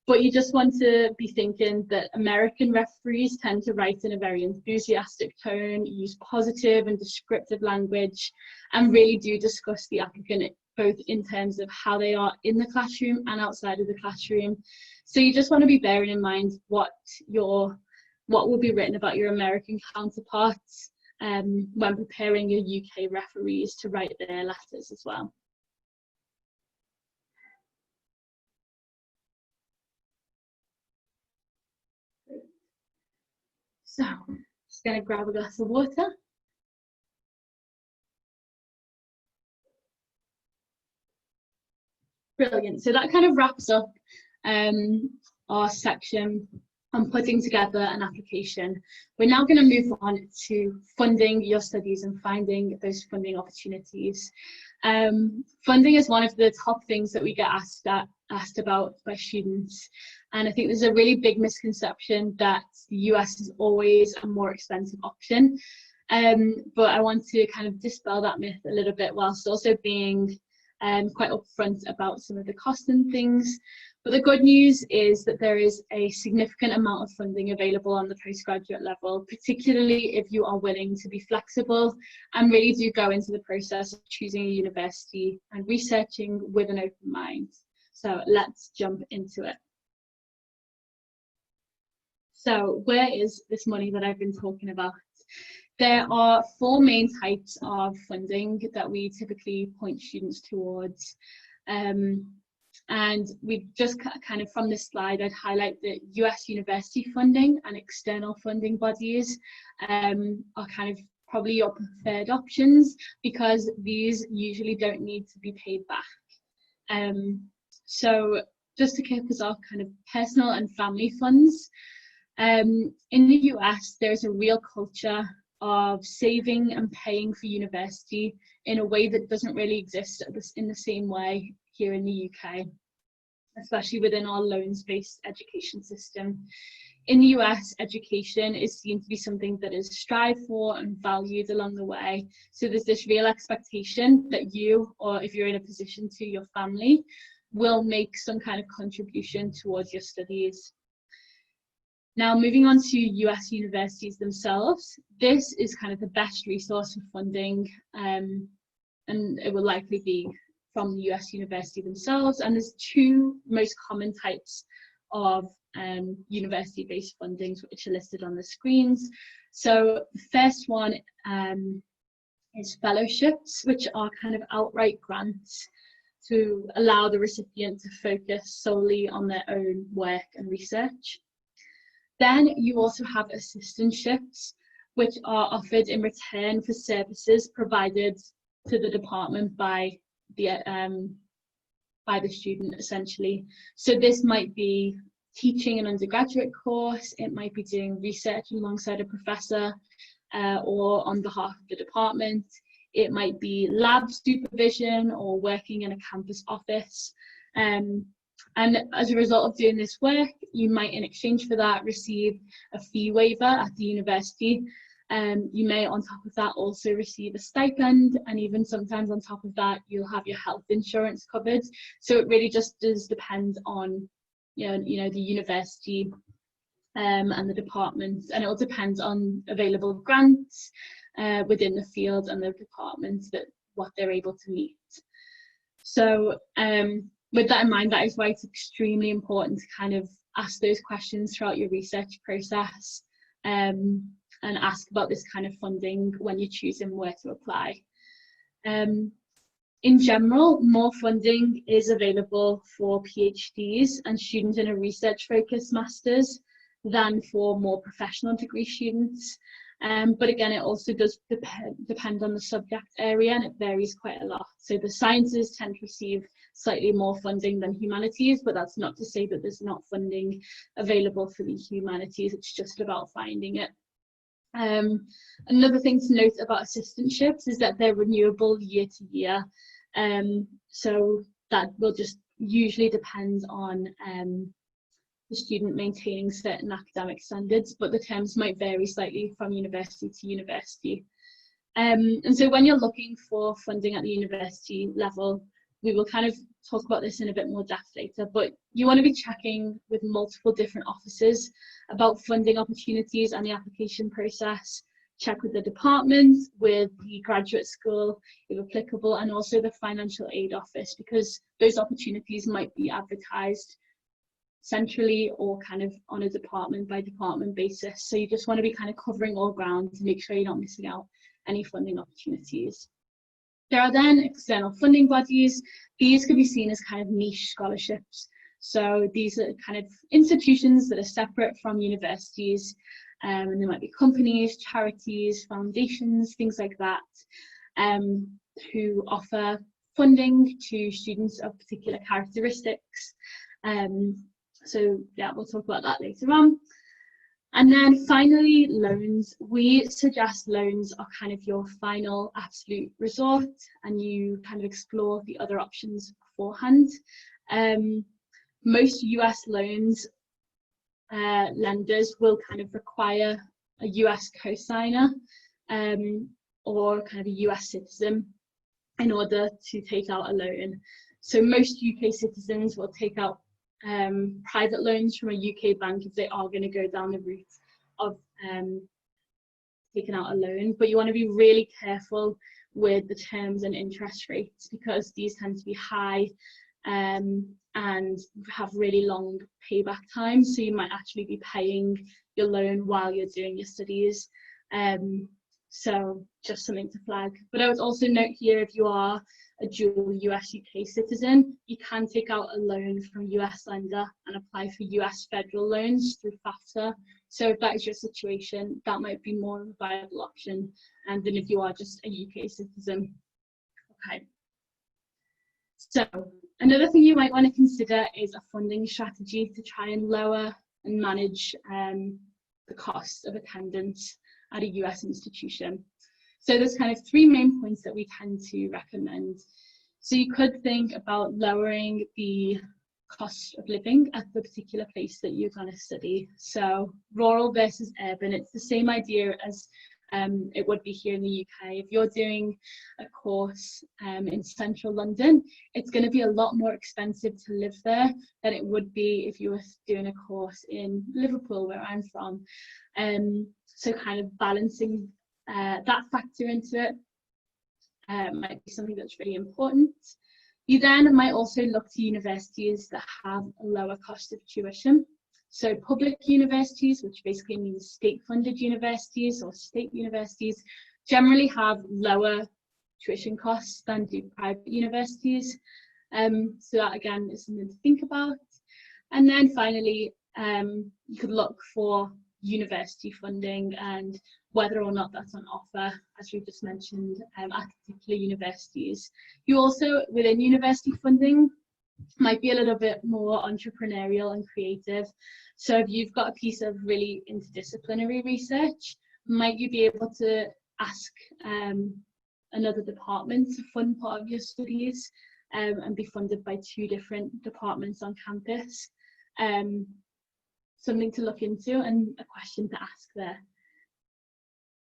But you just want to be thinking that American referees tend to write in a very enthusiastic tone, use positive and descriptive language, and really do discuss the applicant both in terms of how they are in the classroom and outside of the classroom. So you just want to be bearing in mind what will be written about your American counterparts when preparing your UK referees to write their letters as well. So, just going to grab a glass of water. Brilliant. So that kind of wraps up our section on putting together an application. We're now going to move on to funding your studies and finding those funding opportunities. Funding is one of the top things that we get asked about by students. And I think there's a really big misconception that the US is always a more expensive option. But I want to kind of dispel that myth a little bit whilst also being quite upfront about some of the costs and things. But the good news is that there is a significant amount of funding available on the postgraduate level, particularly if you are willing to be flexible and really do go into the process of choosing a university and researching with an open mind. So let's jump into it. So where is this money that I've been talking about? There are four main types of funding that we typically point students towards. And we just kind of from this slide, I'd highlight that US university funding and external funding bodies are kind of probably your preferred options because these usually don't need to be paid back. So just to kick us off, kind of personal and family funds. In the US, there's a real culture of saving and paying for university in a way that doesn't really exist in the same way here in the UK, especially within our loans-based education system. In the US, education is seen to be something that is strived for and valued along the way. So there's this real expectation that you, or if you're in a position to, your family, will make some kind of contribution towards your studies. Now, moving on to US universities themselves, this is kind of the best resource for funding, and it will likely be from the US university themselves. And there's two most common types of university-based fundings, which are listed on the screens. So the first one is fellowships, which are kind of outright grants to allow the recipient to focus solely on their own work and research. Then you also have assistantships, which are offered in return for services provided to the department by the student, essentially. So this might be teaching an undergraduate course, it might be doing research alongside a professor or on behalf of the department. It might be lab supervision or working in a campus office. And as a result of doing this work, you might, in exchange for that, receive a fee waiver at the university. You may, on top of that, also receive a stipend, and even sometimes on top of that, you'll have your health insurance covered. So it really just does depend on, you know, the university and the department, and it all depends on available grants within the field and the departments that what they're able to meet. So with that in mind, that is why it's extremely important to kind of ask those questions throughout your research process and ask about this kind of funding when you're choosing where to apply. In general, more funding is available for PhDs and students in a research-focused master's than for more professional degree students. But again, it also does depend on the subject area, and it varies quite a lot. So the sciences tend to receive slightly more funding than humanities, but that's not to say that there's not funding available for the humanities. It's just about finding it. Another thing to note about assistantships is that they're renewable year to year. So that will just usually depend on the student maintaining certain academic standards, but the terms might vary slightly from university to university. And so when you're looking for funding at the university level, we will kind of talk about this in a bit more depth later, but you want to be checking with multiple different offices about funding opportunities and the application process. Check with the department, with the graduate school, if applicable, and also the financial aid office, because those opportunities might be advertised centrally or kind of on a department by department basis. So you just want to be kind of covering all ground to make sure you're not missing out any funding opportunities. There are then external funding bodies. These could be seen as kind of niche scholarships. So these are kind of institutions that are separate from universities, and there might be companies, charities, foundations, things like that, who offer funding to students of particular characteristics. So yeah, we'll talk about that later on. And then finally, loans. We suggest loans are kind of your final absolute resort, and you kind of explore the other options beforehand. Most US loans lenders will kind of require a US co-signer or kind of a US citizen in order to take out a loan. So most UK citizens will take out private loans from a UK bank if they are going to go down the route of taking out a loan, but you want to be really careful with the terms and interest rates, because these tend to be high and have really long payback times, so you might actually be paying your loan while you're doing your studies. So just something to flag. But I would also note here, if you are a dual US UK citizen, you can take out a loan from US lender and apply for US federal loans through FAFSA. So if that is your situation, that might be more of a viable option than if you are just a UK citizen. Okay. So another thing you might want to consider is a funding strategy to try and lower and manage the cost of attendance at a US institution. So there's kind of three main points that we tend to recommend. So you could think about lowering the cost of living at the particular place that you're going to study. So rural versus urban, it's the same idea as it would be here in the UK. If you're doing a course in central London, it's going to be a lot more expensive to live there than it would be if you were doing a course in Liverpool, where I'm from. So kind of balancing that factor into it might be something that's really important. You then might also look to universities that have a lower cost of tuition. So public universities, which basically means state-funded universities or state universities, generally have lower tuition costs than do private universities. So that again is something to think about. And then finally, you could look for university funding and whether or not that's on offer, as we've just mentioned, at particular universities. You also, within university funding, might be a little bit more entrepreneurial and creative. So if you've got a piece of really interdisciplinary research, might you be able to ask another department to fund part of your studies and be funded by two different departments on campus? Something to look into and a question to ask there.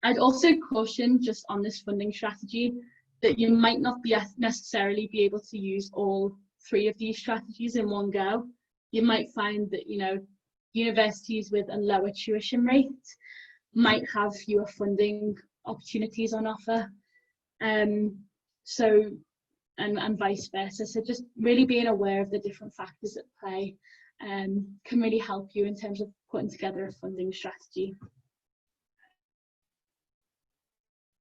I'd also caution, just on this funding strategy, that you might not necessarily be able to use all three of these strategies in one go. You might find that, you know, universities with a lower tuition rate might have fewer funding opportunities on offer, and vice versa. So just really being aware of the different factors at play can really help you in terms of putting together a funding strategy.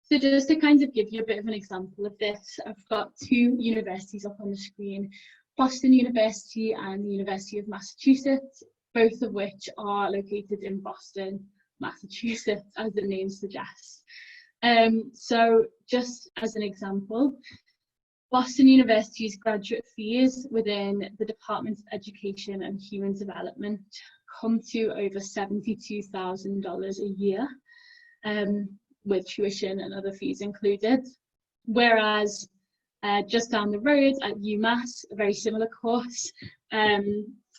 So just to kind of give you a bit of an example of this, I've got two universities up on the screen, Boston University and the University of Massachusetts, both of which are located in Boston, Massachusetts, as the name suggests. So just as an example, Boston University's graduate fees within the Department of Education and Human Development come to over $72,000 a year, with tuition and other fees included. Whereas just down the road at UMass, a very similar course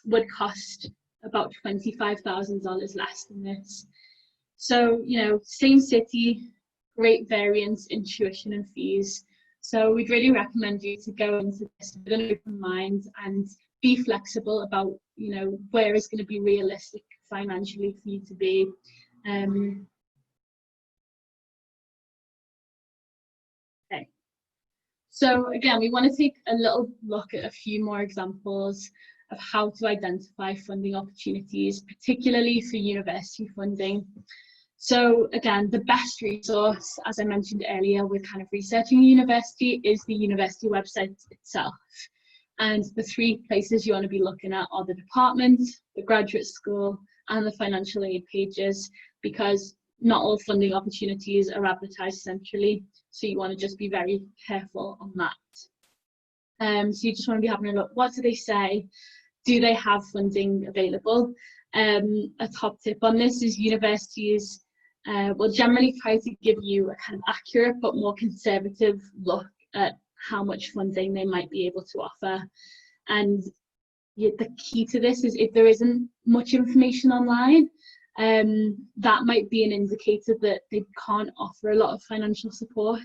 would cost about $25,000 less than this. So, you know, same city, great variance in tuition and fees. So we'd really recommend you to go into this with an open mind and be flexible about, you know, where is going to be realistic financially for you to be. Okay. So again, we want to take a little look at a few more examples of how to identify funding opportunities, particularly for university funding. So again, the best resource, as I mentioned earlier, with kind of researching a university is the university website itself. And the three places you want to be looking at are the department, the graduate school, and the financial aid pages, because not all funding opportunities are advertised centrally. So you want to just be very careful on that. So you just want to be having a look, what do they say? Do they have funding available? A top tip on this is universities will generally try to give you a kind of accurate but more conservative look at how much funding they might be able to offer. And the key to this is if there isn't much information online, that might be an indicator that they can't offer a lot of financial support.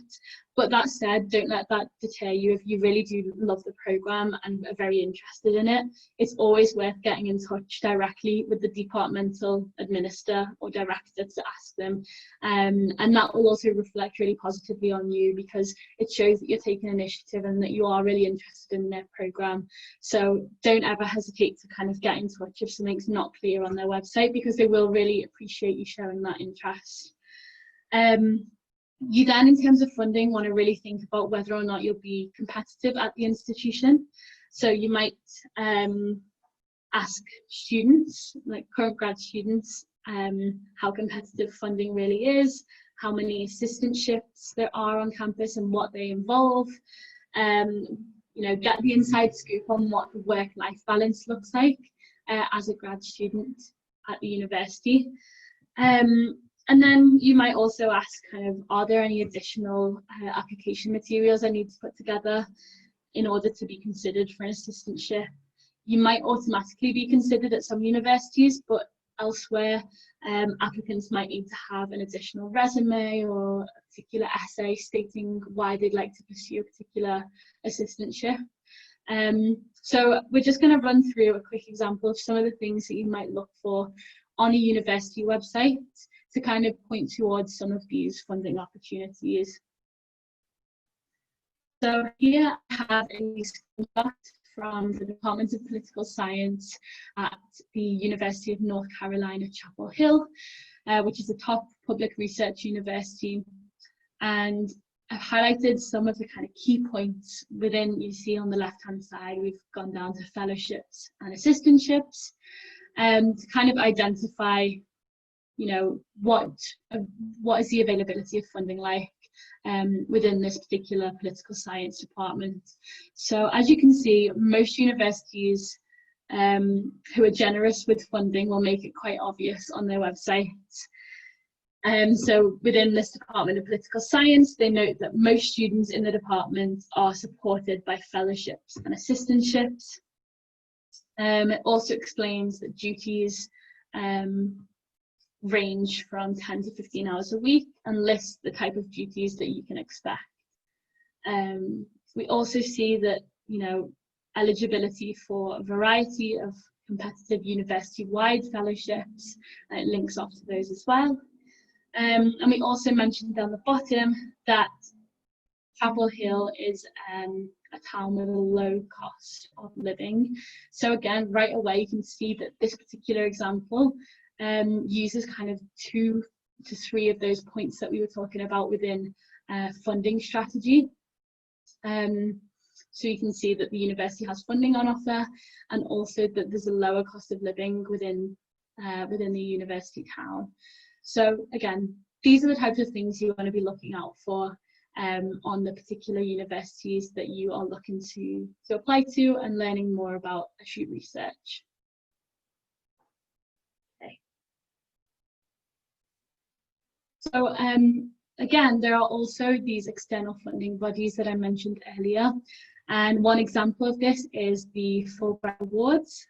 But that said, don't let that deter you. If you really do love the programme and are very interested in it, it's always worth getting in touch directly with the departmental administrator or director to ask them. And that will also reflect really positively on you, because it shows that you're taking initiative and that you are really interested in their programme. So don't ever hesitate to kind of get in touch if something's not clear on their website, because they will really appreciate you showing that interest. You then, in terms of funding, want to really think about whether or not you'll be competitive at the institution. So you might ask students, like current grad students, how competitive funding really is, how many assistantships there are on campus and what they involve. You know, get the inside scoop on what the work-life balance looks like as a grad student at the university. And then you might also ask kind of, are there any additional application materials I need to put together in order to be considered for an assistantship? You might automatically be considered at some universities, but elsewhere applicants might need to have an additional resume or a particular essay stating why they'd like to pursue a particular assistantship. So we're just going to run through a quick example of some of the things that you might look for on a university website to kind of point towards some of these funding opportunities. So here I have a screenshot from the Department of Political Science at the University of North Carolina, Chapel Hill, which is a top public research university. And I've highlighted some of the kind of key points within. You see on the left-hand side, we've gone down to fellowships and assistantships to kind of identify, you know, what is the availability of funding like within this particular political science department. So as you can see, most universities who are generous with funding will make it quite obvious on their websites. So within this Department of Political Science, they note that most students in the department are supported by fellowships and assistantships. It also explains that duties range from 10 to 15 hours a week and lists the type of duties that you can expect. We also see that, you know, eligibility for a variety of competitive university-wide fellowships, it links off to those as well. And we also mentioned down the bottom that Chapel Hill is a town with a low cost of living. So again, right away you can see that this particular example uses kind of 2 to 3 of those points that we were talking about within funding strategy. So you can see that the university has funding on offer, and also that there's a lower cost of living within the university town. So again, these are the types of things you want to be looking out for on the particular universities that you are looking to apply to and learning more about as you research. Okay. So again, there are also these external funding bodies that I mentioned earlier. And one example of this is the Fulbright Awards,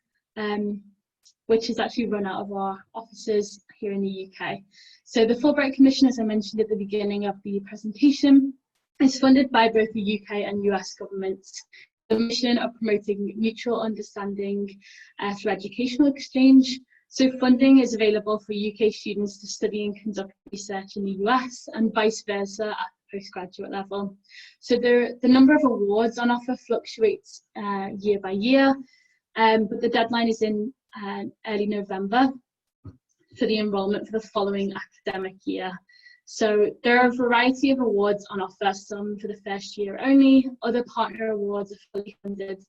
which is actually run out of our offices here in the UK. So the Fulbright Commission, as I mentioned at the beginning of the presentation, It's funded by both the UK and US governments. The mission of promoting mutual understanding through educational exchange. So funding is available for UK students to study and conduct research in the US and vice versa at the postgraduate level. So the number of awards on offer fluctuates year by year, but the deadline is in early November for the enrolment for the following academic year. So there are a variety of awards on offer, some for the first year only, other partner awards are fully funded,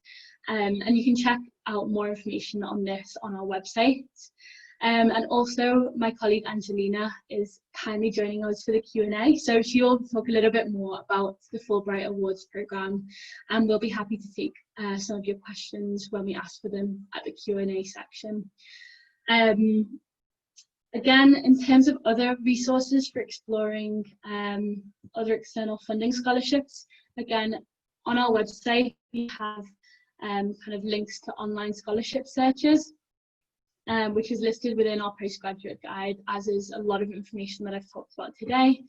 and you can check out more information on this on our website. And also my colleague Angelina is kindly joining us for the Q&A, so she'll talk a little bit more about the Fulbright Awards programme, and we'll be happy to take some of your questions when we ask for them at the Q&A section. Again, in terms of other resources for exploring other external funding scholarships, again, on our website, we have kind of links to online scholarship searches, which is listed within our postgraduate guide, as is a lot of information that I've talked about today.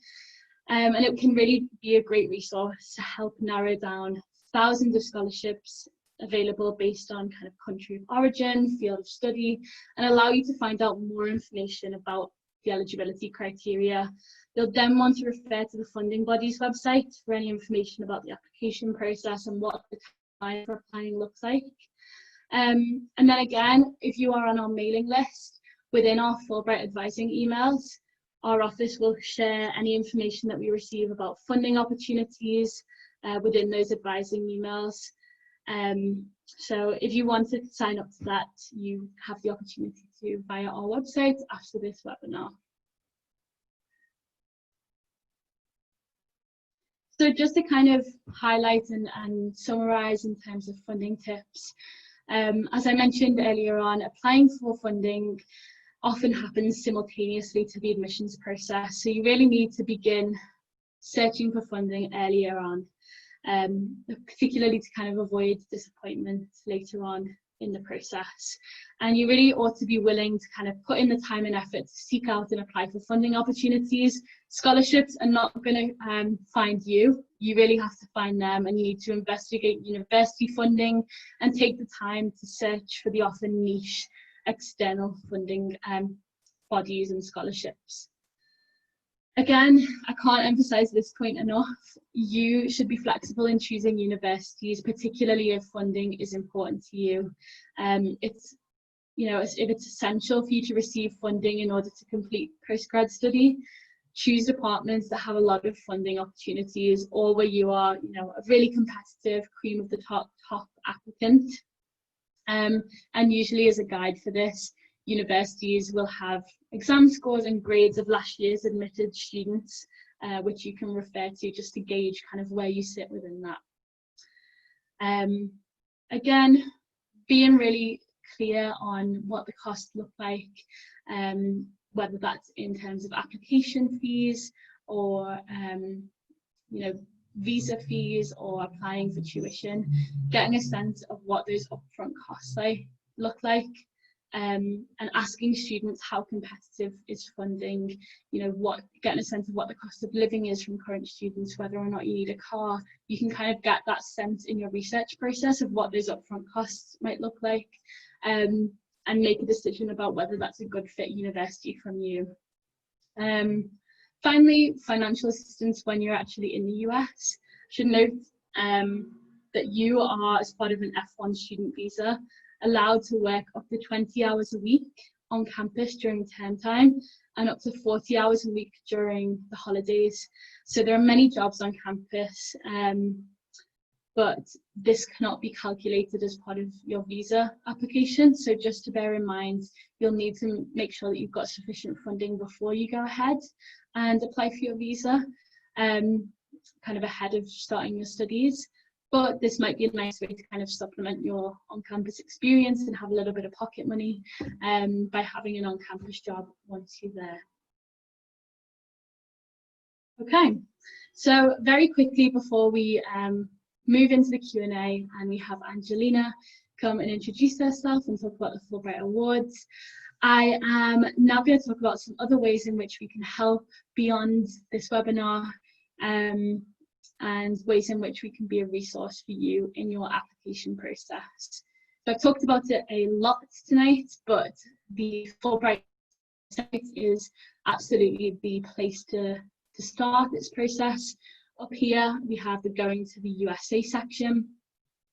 And it can really be a great resource to help narrow down thousands of scholarships available based on kind of country of origin, field of study, and allow you to find out more information about the eligibility criteria. You'll then want to refer to the funding body's website for any information about the application process and what the timeline for applying looks like. And then again, if you are on our mailing list within our Fulbright advising emails, our office will share any information that we receive about funding opportunities within those advising emails. So if you want to sign up to that, you have the opportunity to via our website after this webinar. So just to kind of highlight and summarize in terms of funding tips, as I mentioned earlier on, applying for funding often happens simultaneously to the admissions process. So you really need to begin searching for funding earlier on. Particularly to kind of avoid disappointment later on in the process. And you really ought to be willing to kind of put in the time and effort to seek out and apply for funding opportunities. Scholarships are not going to find you. You really have to find them, and you need to investigate university funding and take the time to search for the often niche external funding bodies and scholarships. Again, I can't emphasize this point enough. You should be flexible in choosing universities, particularly if funding is important to you. If it's essential for you to receive funding in order to complete postgrad study, choose departments that have a lot of funding opportunities, or where you are, a really competitive cream of the top applicant. And usually as a guide for this, universities will have exam scores and grades of last year's admitted students, which you can refer to just to gauge kind of where you sit within that. Again, being really clear on what the costs look like, whether that's in terms of application fees or visa fees or applying for tuition, getting a sense of what those upfront costs look like. And asking students how competitive is funding, getting a sense of what the cost of living is from current students, whether or not you need a car. You can kind of get that sense in your research process of what those upfront costs might look like, and make a decision about whether that's a good fit university from you. Finally, financial assistance when you're actually in the US. I should note that you are, as part of an F1 student visa, allowed to work up to 20 hours a week on campus during term time and up to 40 hours a week during the holidays. So there are many jobs on campus, but this cannot be calculated as part of your visa application. So just to bear in mind, you'll need to make sure that you've got sufficient funding before you go ahead and apply for your visa, kind of ahead of starting your studies. But this might be a nice way to kind of supplement your on-campus experience and have a little bit of pocket money by having an on-campus job once you're there. Okay, so very quickly before we move into the Q&A and we have Angelina come and introduce herself and talk about the Fulbright Awards, I am now going to talk about some other ways in which we can help beyond this webinar. and ways in which we can be a resource for you in your application process. So I've talked about it a lot tonight, but the Fulbright site is absolutely the place to start this process. Up here, we have the Going to the USA section.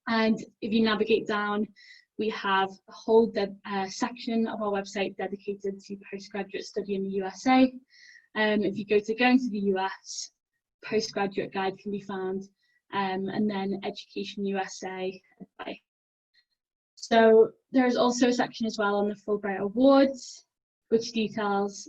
And if you navigate down, we have a whole section of our website dedicated to postgraduate study in the USA. If you go to Going to the US, postgraduate guide can be found, and then Education USA advice. So there's also a section as well on the Fulbright Awards, which details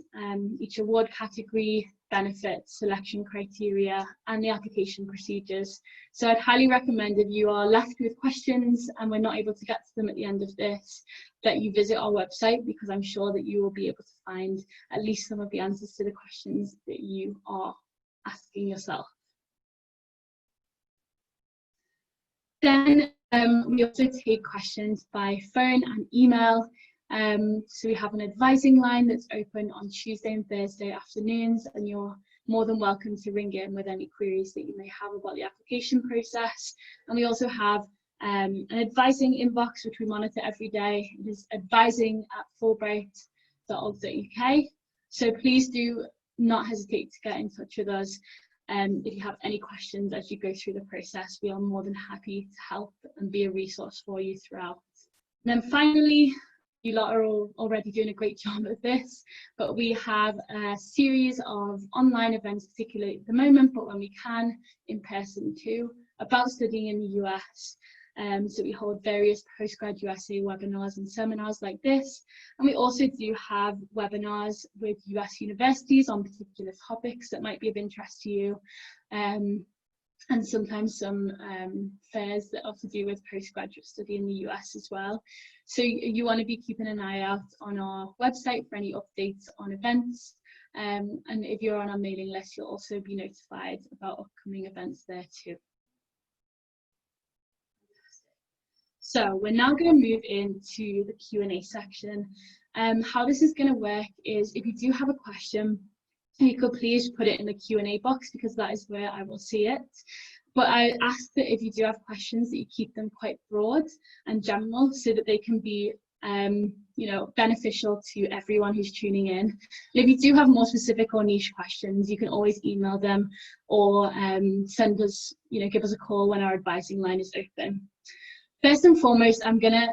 each award category, benefits, selection criteria, and the application procedures. So I'd highly recommend, if you are left with questions and we're not able to get to them at the end of this, that you visit our website, because I'm sure that you will be able to find at least some of the answers to the questions that you are asking yourself. Then we also take questions by phone and email. So we have an advising line that's open on Tuesday and Thursday afternoons, and you're more than welcome to ring in with any queries that you may have about the application process. And we also have an advising inbox, which we monitor every day. It is advising@fulbright.org.uk. So please do not hesitate to get in touch with us. If you have any questions as you go through the process, we are more than happy to help and be a resource for you throughout. And then finally, you lot are all already doing a great job at this, but we have a series of online events, particularly at the moment, but when we can, in person too, about studying in the US. So we hold various PostgradUSA webinars and seminars like this. And we also do have webinars with US universities on particular topics that might be of interest to you. And sometimes some fairs that are to do with postgraduate study in the US as well. So you want to be keeping an eye out on our website for any updates on events. And if you're on our mailing list, you'll also be notified about upcoming events there too. So we're now going to move into the Q&A section. How this is going to work is, if you do have a question, you could please put it in the Q&A box, because that is where I will see it. But I ask that if you do have questions, that you keep them quite broad and general, so that they can be beneficial to everyone who's tuning in. And if you do have more specific or niche questions, you can always email them, or send us, give us a call when our advising line is open. First and foremost, I'm going to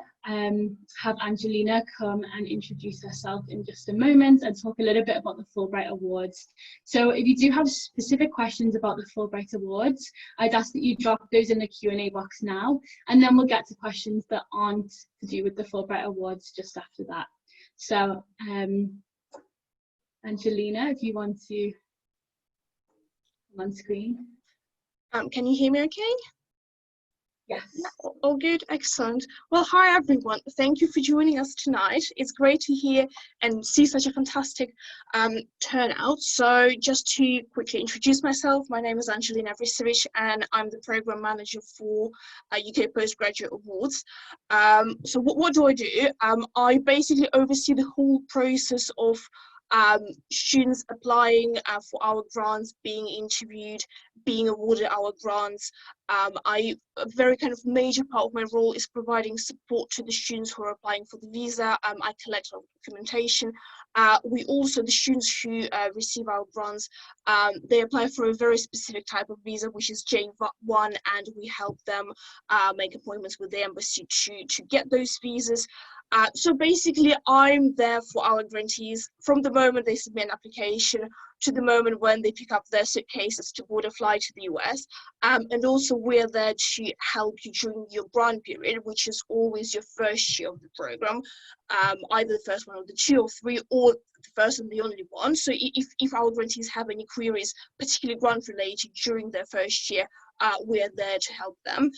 have Angelina come and introduce herself in just a moment and talk a little bit about the Fulbright Awards. So if you do have specific questions about the Fulbright Awards, I'd ask that you drop those in the Q&A box now, and then we'll get to questions that aren't to do with the Fulbright Awards just after that. So Angelina, if you want to come on screen. Can you hear me okay? Yes. All good, excellent. Well, hi everyone. Thank you for joining us tonight. It's great to hear and see such a fantastic turnout. So just to quickly introduce myself, my name is Angelina Avricevic, and I'm the program manager for UK Postgraduate Awards. So what do? I basically oversee the whole process of students applying for our grants, being interviewed, being awarded our grants. A very kind of major part of my role is providing support to the students who are applying for the visa. I collect our documentation. The students who receive our grants, they apply for a very specific type of visa, which is J1, and we help them make appointments with the embassy to get those visas. So basically, I'm there for our grantees from the moment they submit an application to the moment when they pick up their suitcases to board a flight to the US. And also we're there to help you during your grant period, which is always your first year of the program, either the first one or the 2 or 3, or the first and the only one. So if our grantees have any queries, particularly grant related during their first year, we're there to help them.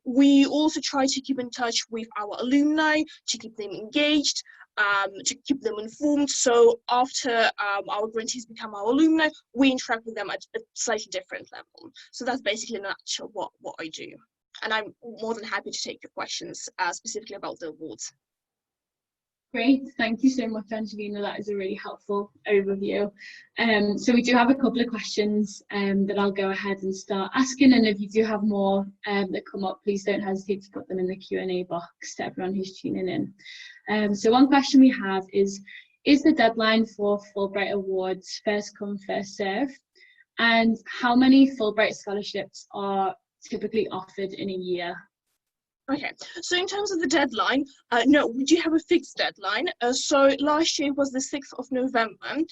We also try to keep in touch with our alumni, to keep them engaged, to keep them informed. So after our grantees become our alumni, we interact with them at a slightly different level. So that's basically in a nutshell what I do. And I'm more than happy to take your questions specifically about the awards. Great, thank you so much, Angelina. That is a really helpful overview. So we do have a couple of questions that I'll go ahead and start asking, and if you do have more that come up, please don't hesitate to put them in the Q&A box to everyone who's tuning in. So one question we have is the deadline for Fulbright Awards first come, first serve? And how many Fulbright scholarships are typically offered in a year? Okay, so in terms of the deadline, no, we do have a fixed deadline. So last year was the 6th of November.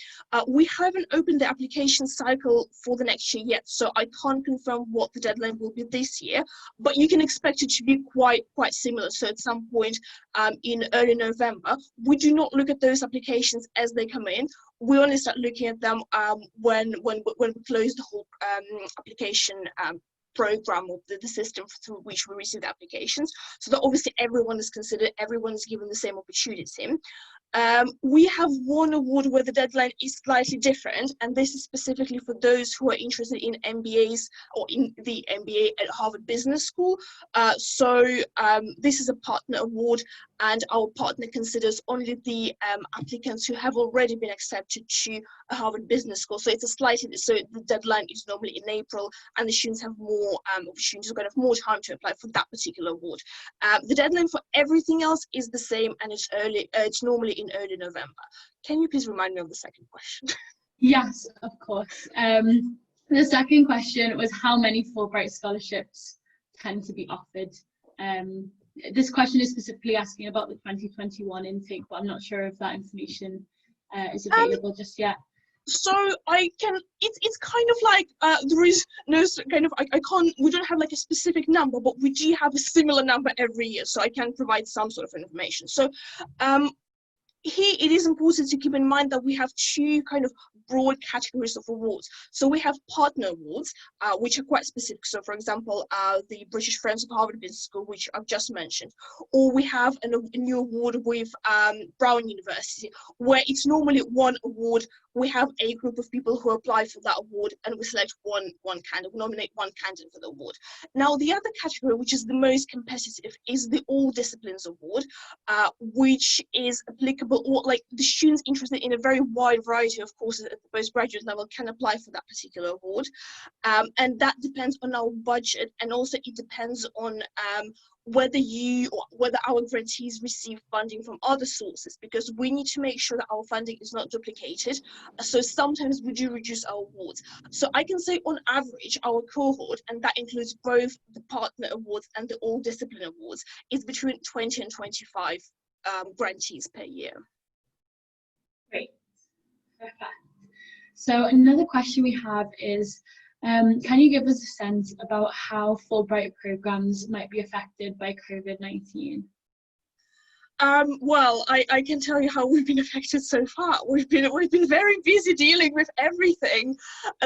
We haven't opened the application cycle for the next year yet, so I can't confirm what the deadline will be this year, but you can expect it to be quite similar. So at some point in early November, we do not look at those applications as they come in. We only start looking at them when we close the whole application program of the system through which we receive the applications, so that obviously everyone is considered, everyone is given the same opportunity. We have one award where the deadline is slightly different, and this is specifically for those who are interested in MBAs or in the MBA at Harvard Business School. This is a partner award, and our partner considers only the applicants who have already been accepted to a Harvard Business School. So it's a slightly, so the deadline is normally in April, and the students have more opportunities, kind of more time to apply for that particular award. The deadline for everything else is the same, and it's normally in early November. Can you please remind me of the second question? Yes, of course. The second question was how many Fulbright scholarships tend to be offered. This question is specifically asking about the 2021 intake, but I'm not sure if that information is available just yet. So I can, it's kind of like there is no kind of, I can't, we don't have like a specific number, but we do have a similar number every year, so I can provide some sort of information. So here it is important to keep in mind that we have two kind of broad categories of awards. So we have partner awards, which are quite specific. So for example, the British Friends of Harvard Business School, which I've just mentioned, or we have a new award with Brown University, where it's normally one award. We have a group of people who apply for that award, and we select one candidate, we nominate one candidate for the award. Now, the other category, which is the most competitive, is the All Disciplines Award, which is applicable, or like the students interested in a very wide variety of courses at the postgraduate level can apply for that particular award. And that depends on our budget, and also it depends on whether our grantees receive funding from other sources, because we need to make sure that our funding is not duplicated. So sometimes we do reduce our awards. So I can say on average, our cohort, and that includes both the partner awards and the all discipline awards, is between 20 and 25 grantees per year. Great, perfect. So another question we have is, can you give us a sense about how Fulbright programs might be affected by COVID-19? Well, I can tell you how we've been affected so far. We've been very busy dealing with everything.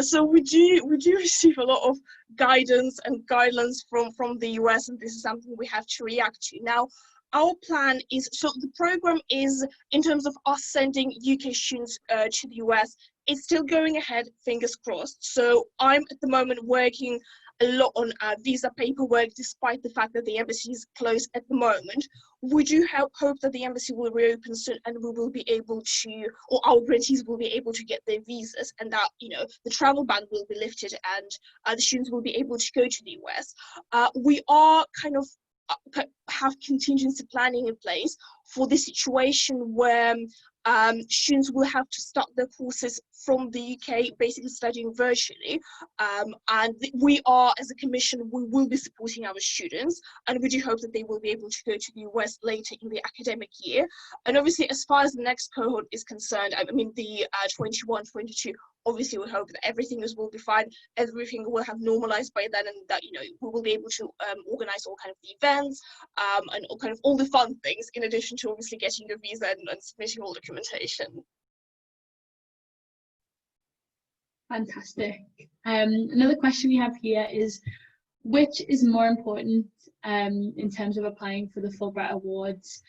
So we do receive a lot of guidance and guidelines from the US, and this is something we have to react to. Now, our plan is, so the program is, in terms of us sending UK students to the US, it's still going ahead, fingers crossed. So I'm at the moment working a lot on visa paperwork, despite the fact that the embassy is closed at the moment. We do hope that the embassy will reopen soon, and we will be able to, or our grantees will be able to get their visas, and that, you know, the travel ban will be lifted, and the students will be able to go to the US. We are kind of have contingency planning in place for the situation where students will have to start their courses from the UK, basically studying virtually. And we are, as a commission, we will be supporting our students, and we do hope that they will be able to go to the US later in the academic year. And obviously, as far as the next cohort is concerned, I mean, the 21-22, obviously we hope that everything will be fine, everything will have normalized by then, and that, you know, we will be able to organize all kind of the events and all kind of all the fun things, in addition to obviously getting your visa and submitting all documentation. Fantastic. Another question we have here is, which is more important in terms of applying for the Fulbright Awards,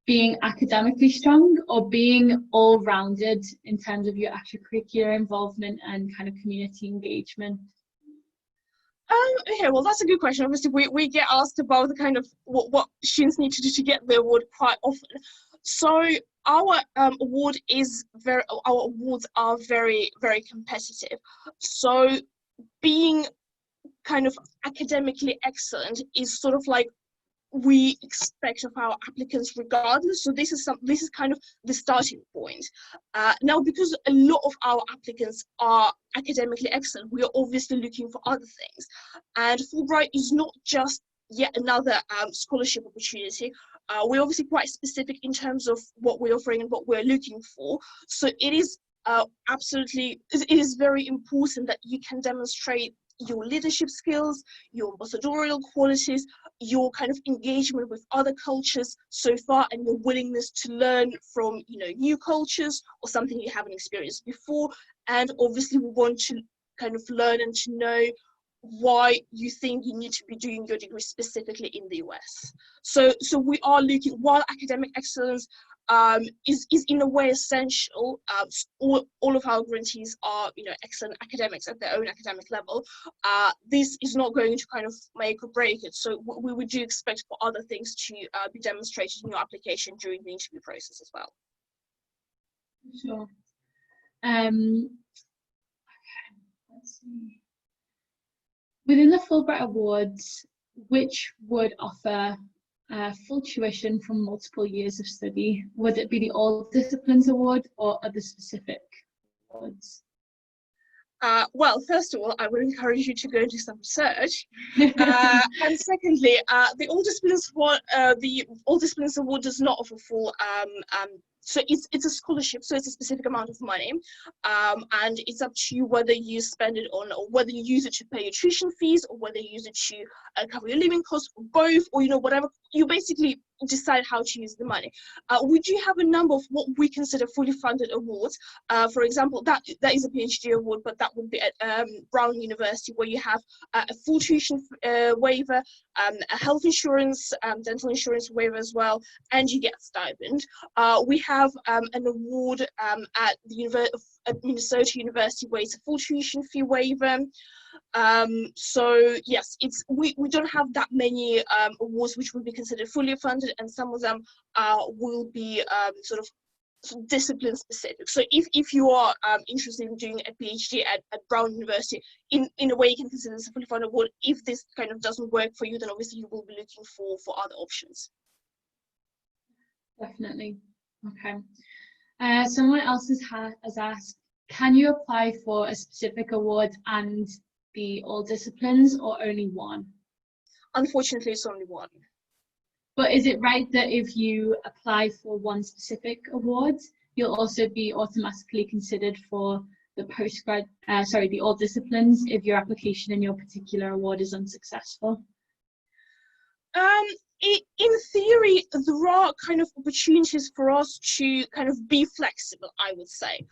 being academically strong or being all-rounded in terms of your extracurricular involvement and kind of community engagement? Okay, well, that's a good question. Obviously, we get asked about the kind of what students need to do to get the award quite often. So our awards are very, very competitive. So being kind of academically excellent is sort of like we expect of our applicants regardless. So this is kind of the starting point. Now, because a lot of our applicants are academically excellent, we are obviously looking for other things. And Fulbright is not just yet another scholarship opportunity. We're obviously quite specific in terms of what we're offering and what we're looking for. So it is it is very important that you can demonstrate your leadership skills, your ambassadorial qualities, your kind of engagement with other cultures so far, and your willingness to learn from, you know, new cultures or something you haven't experienced before. And obviously we want to kind of learn and to know why you think you need to be doing your degree specifically in the US. So we are looking, while academic excellence is in a way essential. All of our grantees are, you know, excellent academics at their own academic level. This is not going to kind of make or break it. So we would do expect for other things to be demonstrated in your application during the interview process as well. Sure. Okay, let's see. Within the Fulbright Awards, which would offer full tuition from multiple years of study? Would it be the All Disciplines Award or other specific awards? Well, first of all, I would encourage you to go and do some research. And secondly, the All Disciplines Award does not offer full so it's a scholarship, so it's a specific amount of money, and it's up to you whether you spend it on, or whether you use it to pay your tuition fees, or whether you use it to cover your living costs, or both, or, you know, whatever. You basically decide how to use the money. We do have a number of what we consider fully funded awards. For example, that is a PhD award, but that would be at Brown University, where you have a full tuition waiver, a health insurance, dental insurance waiver as well, and you get a stipend. We have an award at Minnesota University, where it's a full tuition fee waiver. So yes, we don't have that many awards which would be considered fully funded, and some of them will be sort of discipline specific. So if you are interested in doing a PhD at Brown University, in a way you can consider this a fully funded award. If this kind of doesn't work for you, then obviously you will be looking for other options. Definitely. Okay. Someone else has asked, can you apply for a specific award and the All Disciplines, or only one? Unfortunately, it's only one. But is it right that if you apply for one specific award, you'll also be automatically considered for the the All Disciplines if your application in your particular award is unsuccessful? In theory, there are kind of opportunities for us to kind of be flexible, I would say.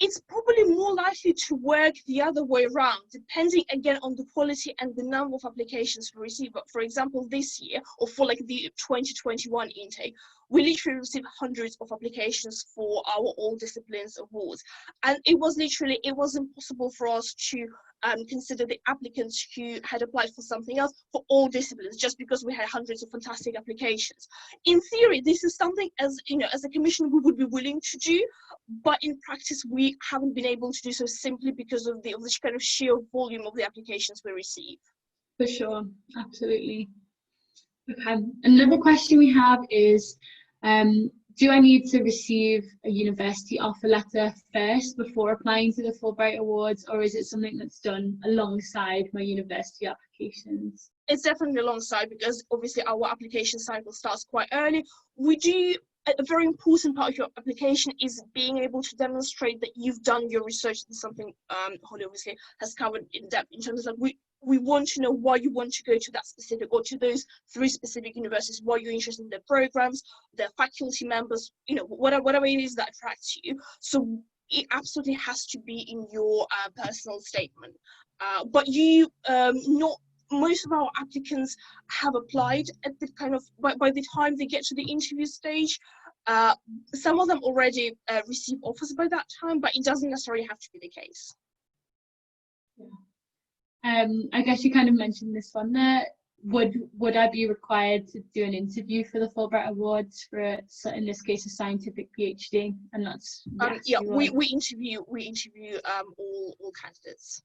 It's probably more likely to work the other way around, depending again on the quality and the number of applications we receive. But for example, this year, or for like the 2021 intake, we literally received hundreds of applications for our All Disciplines Awards. And it was impossible for us to consider the applicants who had applied for something else for all disciplines, just because we had hundreds of fantastic applications. In theory, this is something, as you know, as a commission we would be willing to do, but in practice we haven't been able to do so, simply because of the kind of sheer volume of the applications we receive. For sure, absolutely. Okay, another question we have is, do I need to receive a university offer letter first before applying to the Fulbright Awards, or is it something that's done alongside my university applications? It's definitely alongside, because obviously our application cycle starts quite early. A very important part of your application is being able to demonstrate that you've done your research. This is something Holly obviously has covered in depth, in terms of we want to know why you want to go to that specific, or to those 3 specific universities, why you're interested in their programs, their faculty members, you know, whatever it is that attracts you. So it absolutely has to be in your personal statement. But most of our applicants have applied at the kind of, by the time they get to the interview stage. Some of them already receive offers by that time, but it doesn't necessarily have to be the case. Yeah. I guess you kind of mentioned this one there. would I be required to do an interview for the Fulbright Awards for, in this case, a scientific PhD? And that's yes, yeah, you we would. interview all candidates.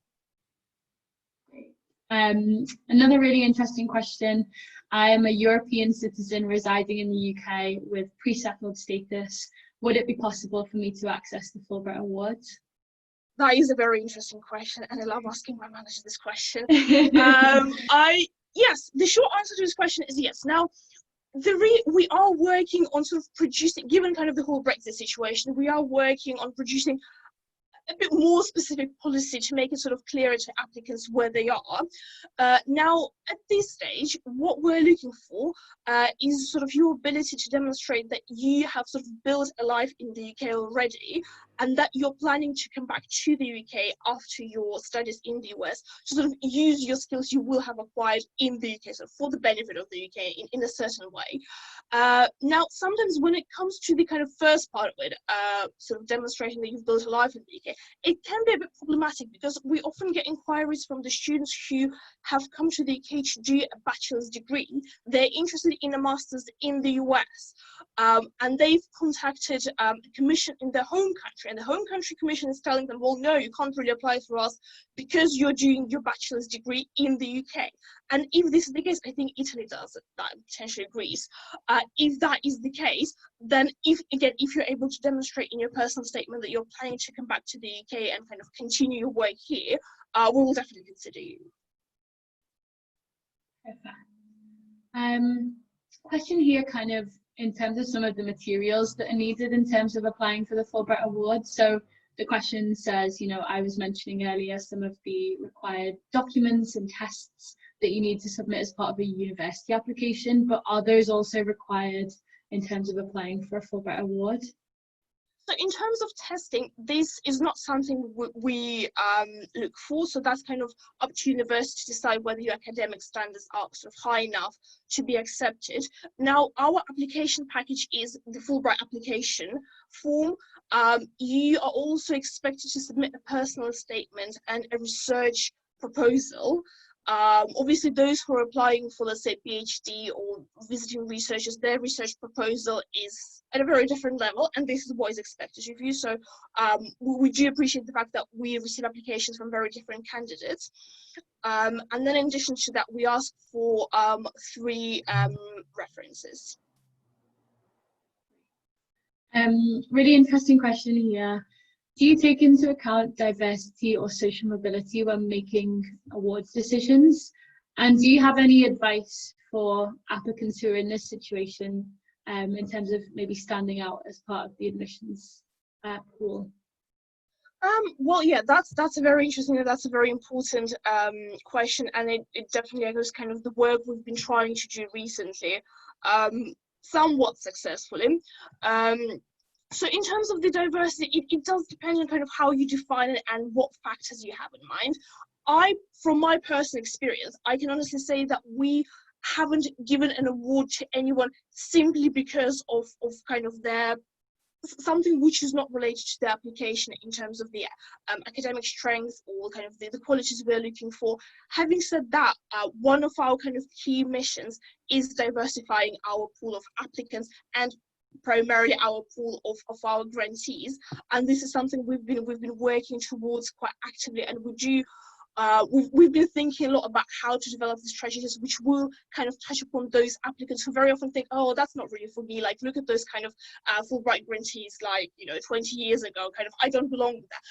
Another really interesting question. I am a European citizen residing in the UK with pre-settled status. Would it be possible for me to access the Fulbright Awards? That is a very interesting question, and I love asking my manager this question. Yes, the short answer to this question is yes. Now, we are working on sort of producing, given kind of the whole Brexit situation, we are working on producing a bit more specific policy to make it sort of clearer to applicants where they are. Now, at this stage, what we're looking for is sort of your ability to demonstrate that you have sort of built a life in the UK already, and that you're planning to come back to the UK after your studies in the US to sort of use your skills you will have acquired in the UK, so for the benefit of the UK in a certain way. Now, sometimes when it comes to the kind of first part of it, sort of demonstrating that you've built a life in the UK, it can be a bit problematic because we often get inquiries from the students who have come to the UK to do a bachelor's degree. They're interested in a master's in the US, and they've contacted a commission in their home country, and the home country commission is telling them, well, no, you can't really apply for us because you're doing your bachelor's degree in the UK. And if this is the case, I think Italy does that, potentially Greece. If that is the case, then if you're able to demonstrate in your personal statement that you're planning to come back to the UK and kind of continue your work here, we will definitely consider you. Perfect. Question here kind of in terms of some of the materials that are needed in terms of applying for the Fulbright Award. So the question says, you know, I was mentioning earlier some of the required documents and tests that you need to submit as part of a university application, but are those also required in terms of applying for a Fulbright Award? So in terms of testing, this is not something we look for. So that's kind of up to university to decide whether your academic standards are sort of high enough to be accepted. Now, our application package is the Fulbright application form. You are also expected to submit a personal statement and a research proposal. Obviously, those who are applying for, let's say, PhD or visiting researchers, their research proposal is at a very different level, and this is what is expected of you. So we do appreciate the fact that we receive applications from very different candidates. And then in addition to that, we ask for 3 references. Really interesting question here. Do you take into account diversity or social mobility when making awards decisions? And do you have any advice for applicants who are in this situation in terms of maybe standing out as part of the admissions pool? Well, yeah, that's a very interesting, that's a very important question, and it definitely echoes kind of the work we've been trying to do recently, somewhat successfully. So in terms of the diversity, it does depend on kind of how you define it and what factors you have in mind. From my personal experience, I can honestly say that we haven't given an award to anyone simply because of kind of their something which is not related to the application in terms of the academic strength or kind of the qualities we're looking for. Having said that, one of our kind of key missions is diversifying our pool of applicants and primarily our pool of our grantees, and this is something we've been working towards quite actively, and we've been thinking a lot about how to develop these strategies which will kind of touch upon those applicants who very often think, oh, that's not really for me, like look at those kind of Fulbright grantees like, you know, 20 years ago, kind of, I don't belong with that.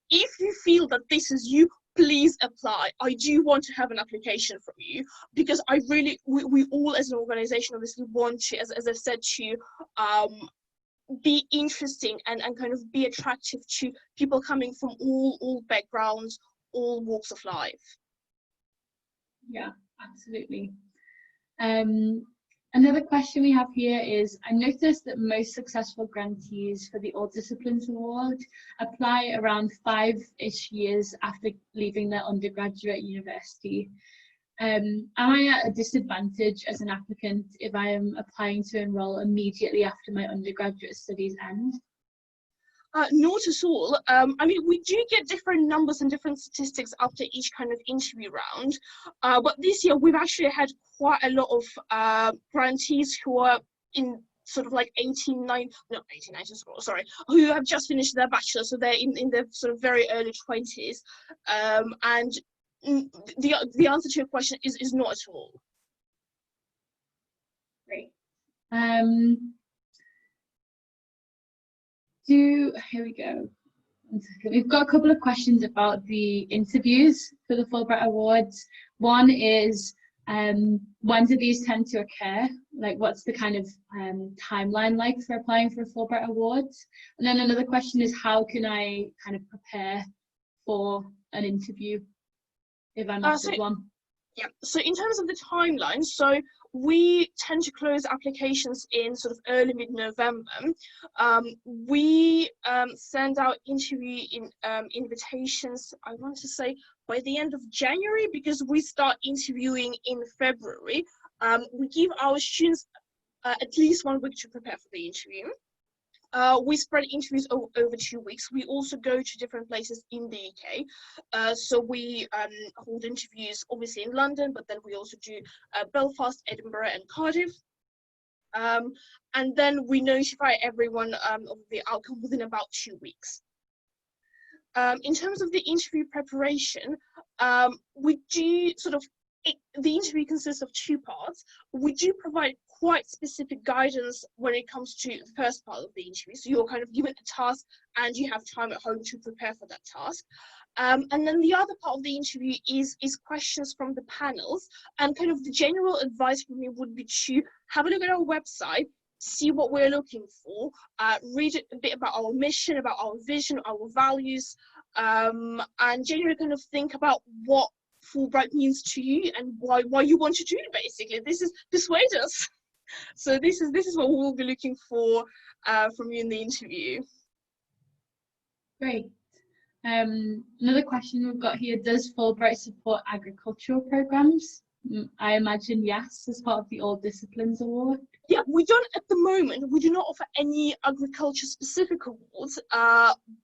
If you feel that this is you, please apply. I do want to have an application from you, because I really, we all as an organization obviously want to, as I've said, to be interesting and kind of be attractive to people coming from all backgrounds, all walks of life. Yeah, absolutely. Another question we have here is, I noticed that most successful grantees for the All Disciplines Award apply around 5-ish years after leaving their undergraduate university. Am I at a disadvantage as an applicant if I am applying to enroll immediately after my undergraduate studies end? Not at all. I mean, we do get different numbers and different statistics after each kind of interview round. But this year, we've actually had quite a lot of grantees who are in sort of like 1890s, sorry, who have just finished their bachelor, so they're in their sort of very early 20s. And the answer to your question is not at all. Great. Here we go. 1 second. We've got a couple of questions about the interviews for the Fulbright Awards. One is, when do these tend to occur? Like, what's the kind of timeline like for applying for Fulbright Awards? And then another question is, how can I kind of prepare for an interview if I'm offered one? Yeah, so in terms of the timeline, so we tend to close applications in sort of early mid-November. We send out interview invitations, I want to say, by the end of January, because we start interviewing in February. We give our students at least 1 week to prepare for the interview. We spread interviews over 2 weeks. We also go to different places in the UK. So we hold interviews obviously in London, but then we also do Belfast, Edinburgh and Cardiff. And then we notify everyone of the outcome within about 2 weeks. In terms of the interview preparation, we do sort of, the interview consists of 2 parts. We do provide quite specific guidance when it comes to the first part of the interview. So you're kind of given a task and you have time at home to prepare for that task. And then the other part of the interview is questions from the panels. And kind of the general advice from me would be to have a look at our website, see what we're looking for, read a bit about our mission, about our vision, our values, and generally kind of think about what Fulbright means to you and why you want to do it. Basically, this is persuade us. So this is what we'll be looking for from you in the interview. Great. Another question we've got here: does Fulbright support agricultural programs? I imagine yes, as part of the All Disciplines Award. Yeah, we don't at the moment. We do not offer any agriculture specific awards,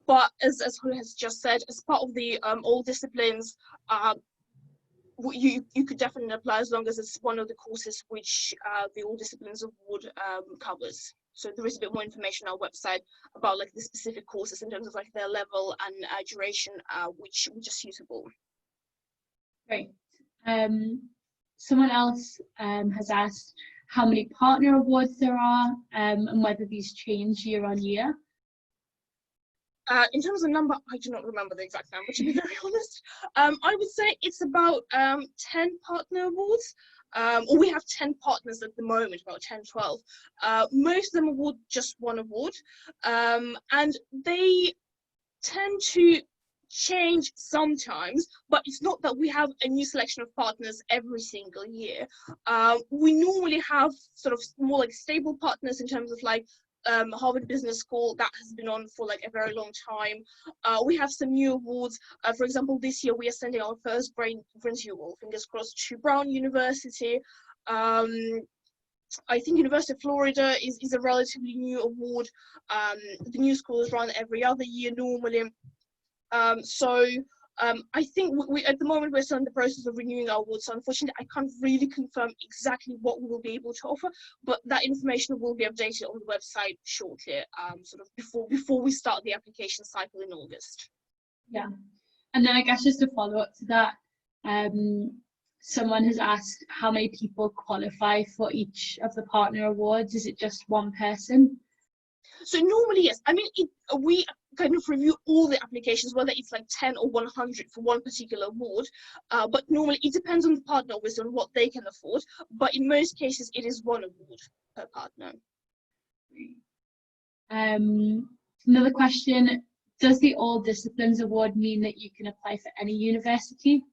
but as Holly has just said, as part of the All Disciplines, you could definitely apply as long as it's one of the courses which the All Disciplines Award covers. So there is a bit more information on our website about like the specific courses in terms of like their level and duration, which are suitable. Great. Someone else has asked how many partner awards there are and whether these change year on year. In terms of number, I do not remember the exact number, to be very honest. I would say it's about 10 partner awards, or we have 10 partners at the moment, about 10, 12. Most of them award just 1 award, and they tend to change sometimes, but it's not that we have a new selection of partners every single year. We normally have sort of more like stable partners in terms of like Harvard Business School that has been on for like a very long time. We have some new awards. For example, this year we are sending our first grantee award, fingers crossed, to Brown University. I think University of Florida is a relatively new award. The new school is run every other year normally. I think we at the moment we're still in the process of renewing our awards, so unfortunately I can't really confirm exactly what we will be able to offer, but that information will be updated on the website shortly, sort of before we start the application cycle in August. Yeah, and then I guess just to follow up to that, someone has asked how many people qualify for each of the partner awards. Is it just one person? So normally, yes. I mean, we kind of review all the applications, whether it's like 10 or 100 for one particular award. But normally it depends on the partner, obviously, on what they can afford. But in most cases, it is 1 award per partner. Another question, does the All Disciplines Award mean that you can apply for any university?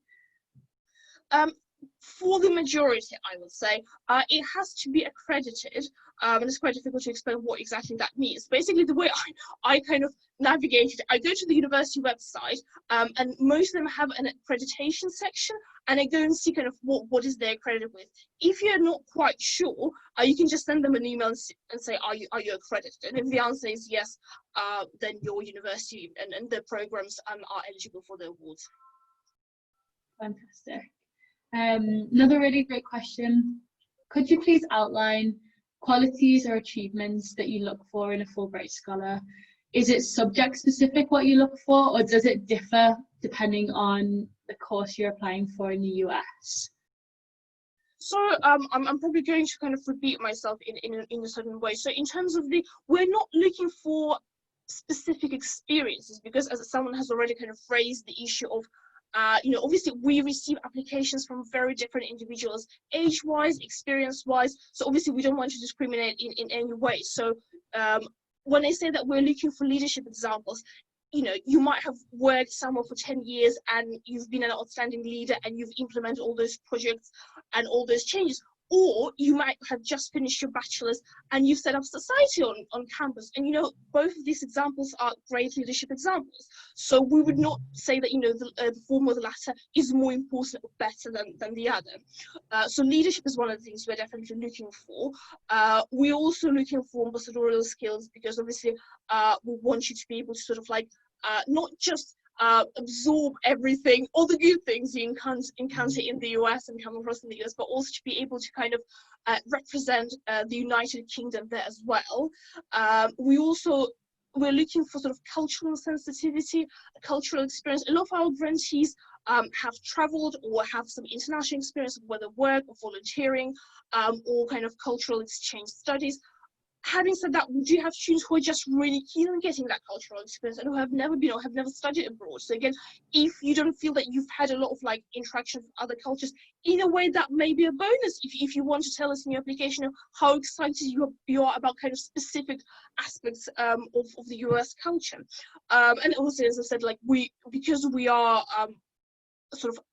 for the majority, I would say, it has to be accredited, and it's quite difficult to explain what exactly that means. Basically, the way I kind of navigated, I go to the university website, and most of them have an accreditation section, and I go and see kind of what is they accredited with. If you're not quite sure, you can just send them an email and say, are you accredited? And if the answer is yes, then your university and the programs are eligible for the awards. Fantastic. Another really great question. Could you please outline qualities or achievements that you look for in a Fulbright scholar? Is it subject specific what you look for, or does it differ depending on the course you're applying for in the US? So I'm probably going to kind of repeat myself in a certain way. So in terms of we're not looking for specific experiences, because as someone has already kind of raised the issue of obviously we receive applications from very different individuals, age-wise, experience-wise. So obviously we don't want to discriminate in any way. So when I say that we're looking for leadership examples, you might have worked somewhere for 10 years and you've been an outstanding leader and you've implemented all those projects and all those changes. Or you might have just finished your bachelor's and you've set up society on campus. And, both of these examples are great leadership examples. So we would not say that, the former or the latter is more important or better than the other. So leadership is one of the things we're definitely looking for. We're also looking for ambassadorial skills, because obviously we want you to be able to sort of not just absorb everything, all the good things you encounter in the US and come across in the US, but also to be able to kind of represent the United Kingdom there as well. We're looking for sort of cultural sensitivity, cultural experience. A lot of our grantees have traveled or have some international experience, whether work or volunteering, or kind of cultural exchange studies. Having said that, we do have students who are just really keen on getting that cultural experience and who have never been or have never studied abroad. So again, if you don't feel that you've had a lot of interaction with other cultures, in a way that may be a bonus if you want to tell us in your application how excited you are about kind of specific aspects of the US culture. And also, as I said, because we are sort of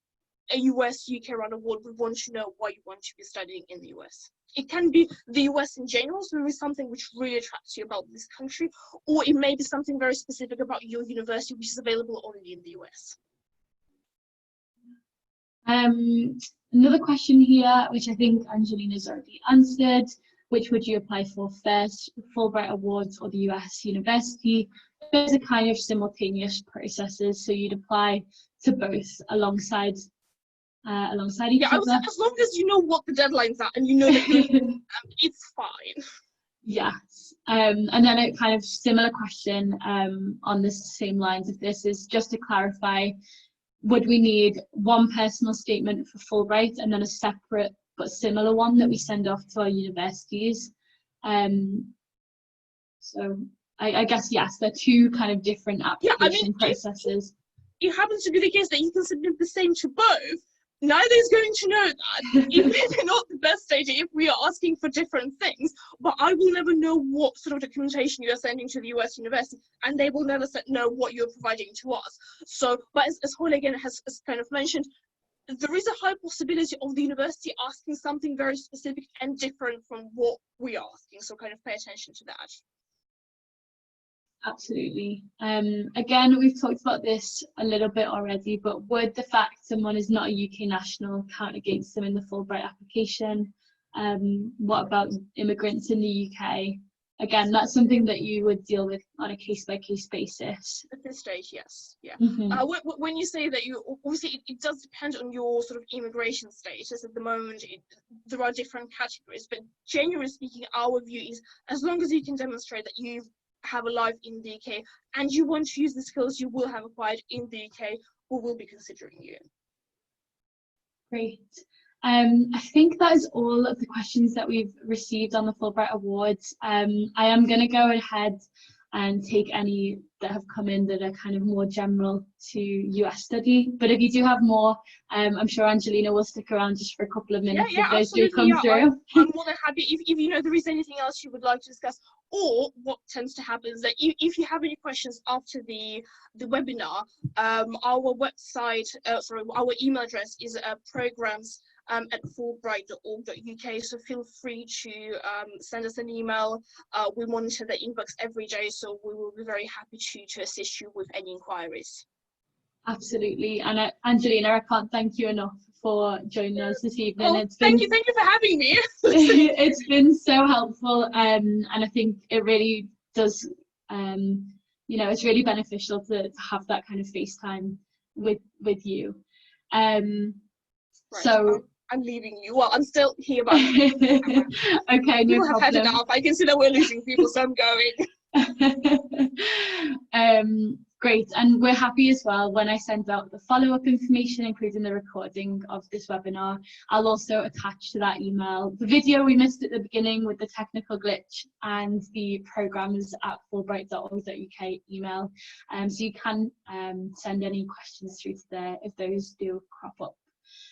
a US UK round award, we want to know why you want to be studying in the US. It can be the US in general, so there is something which really attracts you about this country, or it may be something very specific about your university which is available only in the US. Another question here, which I think Angelina's already answered. Which would you apply for first, Fulbright Awards or the US university? Those are kind of simultaneous processes, so you'd apply to both alongside each other. As long as you know what the deadlines are and you know that it's fine. Yes. And then a kind of similar question on the same lines of this is just to clarify, would we need one personal statement for Fulbright and then a separate but similar one that we send off to our universities? So I guess, yes, they're two kind of different application processes. It happens to be the case that you can submit the same to both. Neither is going to know that. It may be not the best data if we are asking for different things, but I will never know what sort of documentation you are sending to the US university, and they will never know what you're providing to us. So, but as Holly again has kind of mentioned, there is a high possibility of the university asking something very specific and different from what we are asking. So kind of pay attention to that. Absolutely. Again, we've talked about this a little bit already, but would the fact someone is not a UK national count against them in the Fulbright application? What about immigrants in the UK? Again, that's something that you would deal with on a case-by-case basis. At this stage, yes. Yeah. Mm-hmm. When you say that obviously it does depend on your sort of immigration status. At the moment, there are different categories, but generally speaking, our view is as long as you can demonstrate that you have a life in the UK and you want to use the skills you will have acquired in the UK, we will be considering you. Great. I think that is all of the questions that we've received on the Fulbright Awards. I am going to go ahead and take any that have come in that are kind of more general to US study. But if you do have more, I'm sure Angelina will stick around just for a couple of minutes if those do come through. I'm more than happy if there is anything else you would like to discuss, or what tends to happen is that if you have any questions after the webinar, our website, our email address is programs at Fulbright.org.uk, so feel free to send us an email. We monitor the inbox every day, so we will be very happy to assist you with any inquiries. Absolutely. And Angelina, I can't thank you enough for joining us this evening. Oh, thank you for having me. It's been so helpful, and I think it really does, it's really beneficial to have that kind of FaceTime with you. Right, so I'm leaving you. Well, I'm still here, but okay, no people have had enough. I can see that we're losing people, so I'm going. Great, and we're happy as well when I send out the follow-up information, including the recording of this webinar. I'll also attach to that email the video we missed at the beginning with the technical glitch and the programmers at Fulbright.org.uk email. So you can send any questions through to there if those do crop up.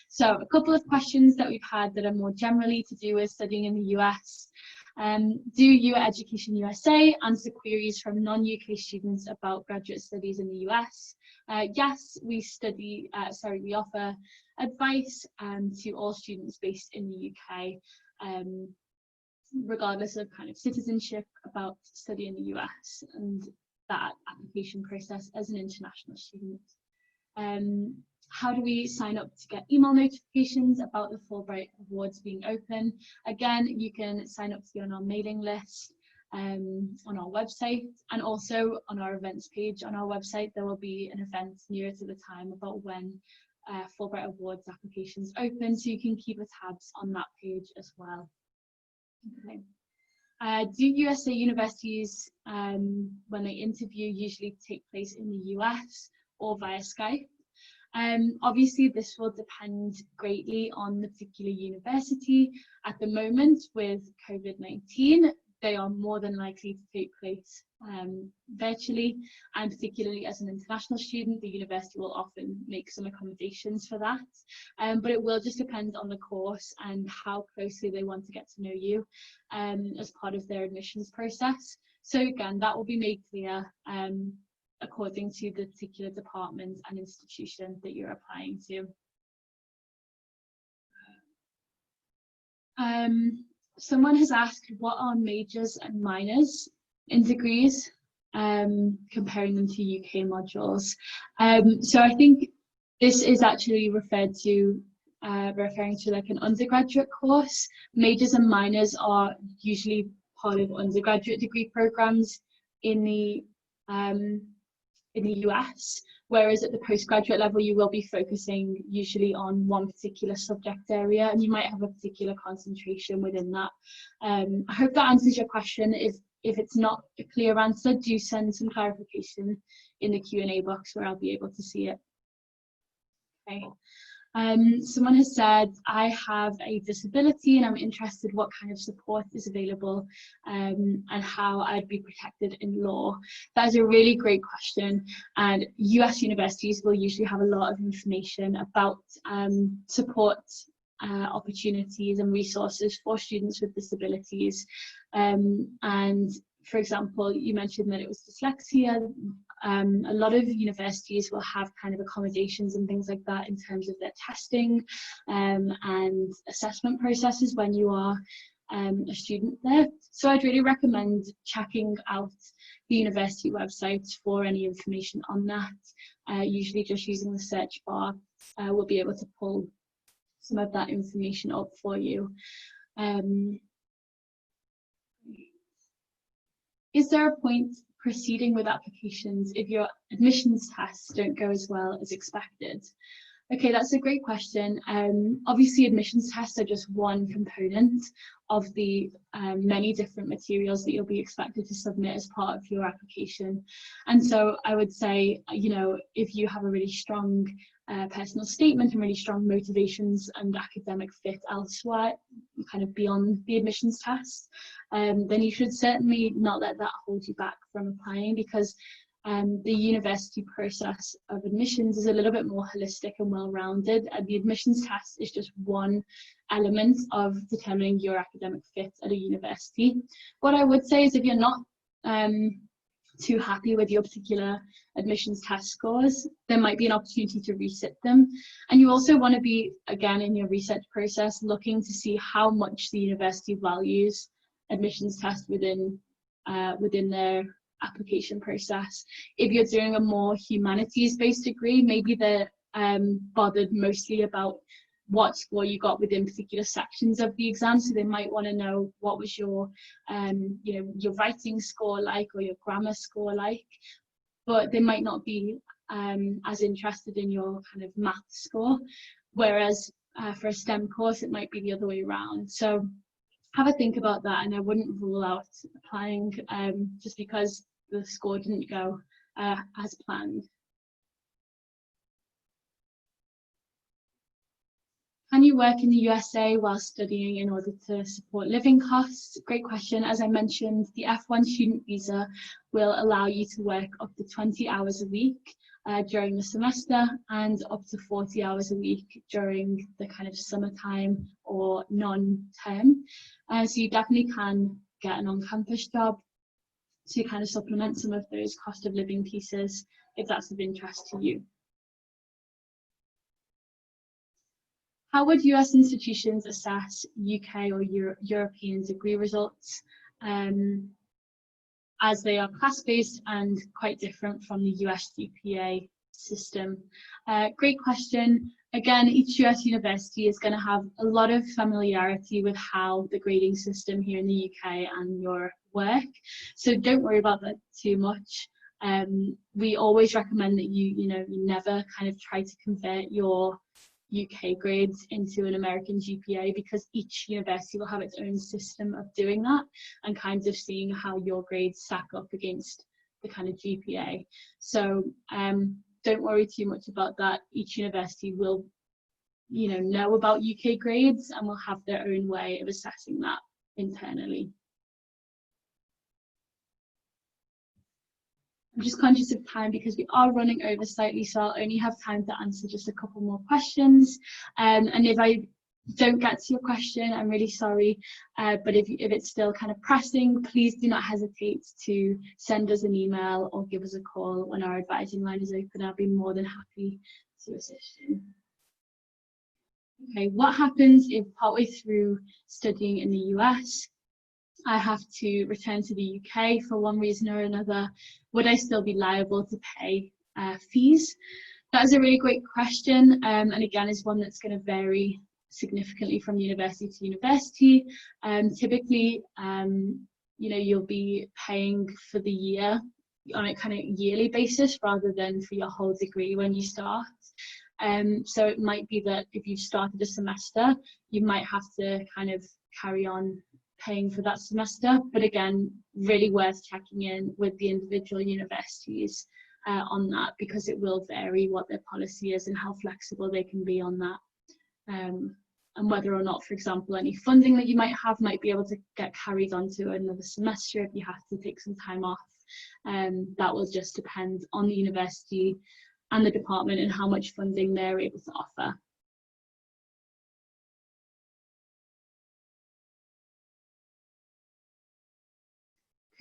So a couple of questions that we've had that are more generally to do with studying in the US. Do you at Education USA answer queries from non-UK students about graduate studies in the US? Yes, we offer advice to all students based in the UK, regardless of kind of citizenship, about studying in the US and that application process as an international student. How do we sign up to get email notifications about the Fulbright Awards being open? Again, you can sign up to be on our mailing list on our website, and also on our events page on our website there will be an event nearer to the time about when Fulbright Awards applications open, so you can keep a tabs on that page as well. Okay. Do USA universities, when they interview, usually take place in the US or via Skype? Obviously, this will depend greatly on the particular university. At the moment, with COVID-19, they are more than likely to take place virtually, and particularly as an international student, the university will often make some accommodations for that. But it will just depend on the course and how closely they want to get to know you as part of their admissions process. So again, that will be made clear according to the particular department and institution that you're applying to. Someone has asked, what are majors and minors in degrees, comparing them to UK modules? So I think this is actually referring to like an undergraduate course. Majors and minors are usually part of undergraduate degree programs in the US, whereas at the postgraduate level you will be focusing usually on one particular subject area, and you might have a particular concentration within that. I hope that answers your question. If it's not a clear answer, do send some clarification in the Q&A box where I'll be able to see it. Okay. Someone has said, I have a disability and I'm interested what kind of support is available and how I'd be protected in law. That is a really great question, and US universities will usually have a lot of information about support opportunities and resources for students with disabilities. And for example, you mentioned that it was dyslexia. A lot of universities will have kind of accommodations and things like that in terms of their testing and assessment processes when you are a student there. So I'd really recommend checking out the university website for any information on that. Usually just using the search bar, we'll be able to pull some of that information up for you. Is there a point proceeding with applications if your admissions tests don't go as well as expected? Okay, that's a great question. Obviously, admissions tests are just one component of the many different materials that you'll be expected to submit as part of your application. And so I would say, you know, if you have a really strong personal statement and really strong motivations and academic fit elsewhere, kind of beyond the admissions test, then you should certainly not let that hold you back from applying, because the university process of admissions is a little bit more holistic and well-rounded, and the admissions test is just one element of determining your academic fit at a university. What I would say is, if you're not too happy with your particular admissions test scores, there might be an opportunity to resit them. And you also want to be, again, in your research process, looking to see how much the university values admissions test within their application process. If you're doing a more humanities-based degree, maybe they're bothered mostly about what score you got within particular sections of the exam. So they might want to know what was your your writing score like, or your grammar score like, but they might not be as interested in your kind of math score. Whereas for a STEM course, it might be the other way around. So have a think about that, and I wouldn't rule out applying just because the score didn't go as planned. Can you work in the USA while studying in order to support living costs? Great question. As I mentioned, the F1 student visa will allow you to work up to 20 hours a week during the semester, and up to 40 hours a week during the kind of summertime or non-term. So you definitely can get an on-campus job to kind of supplement some of those cost of living pieces if that's of interest to you. How would US institutions assess UK or European degree results, as they are class-based and quite different from the US GPA system? Great question. Again, each US university is going to have a lot of familiarity with how the grading system here in the UK and Europe work, so don't worry about that too much. We always recommend that you never kind of try to convert your UK grades into an American GPA, because each university will have its own system of doing that and kind of seeing how your grades stack up against the kind of GPA. So don't worry too much about that. Each university will know about UK grades and will have their own way of assessing that internally. I'm just conscious of time because we are running over slightly, so I'll only have time to answer just a couple more questions. And if I don't get to your question, I'm really sorry. But if it's still kind of pressing, please do not hesitate to send us an email or give us a call when our advising line is open. I'll be more than happy to assist you. Okay, what happens if partway through studying in the US, I have to return to the UK for one reason or another? Would I still be liable to pay fees? That is a really great question, and again is one that's going to vary significantly from university to university. Typically, you'll be paying for the year on a kind of yearly basis rather than for your whole degree when you start. So it might be that if you've started a semester, you might have to kind of carry on paying for that semester, but again, really worth checking in with the individual universities on that, because it will vary what their policy is and how flexible they can be on that, and whether or not, for example, any funding that you might have might be able to get carried on to another semester if you have to take some time off. That will just depend on the university and the department and how much funding they're able to offer.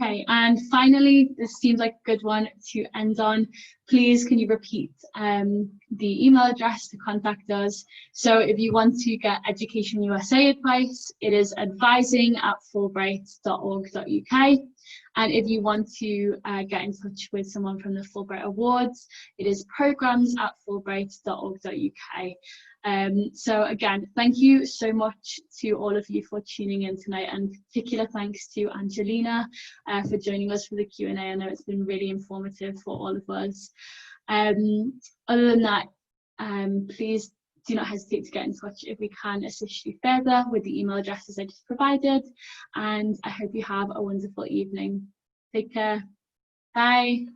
Okay, and finally, this seems like a good one to end on. Please, can you repeat the email address to contact us? So if you want to get Education USA advice, it is advising@fulbright.org.uk. And if you want to get in touch with someone from the Fulbright Awards, it is programs@fulbright.org.uk. So again, thank you so much to all of you for tuning in tonight, and particular thanks to Angelina for joining us for the Q&A. I know it's been really informative for all of us. Other than that, please do not hesitate to get in touch if we can assist you further with the email addresses I just provided, and I hope you have a wonderful evening. Take care. Bye.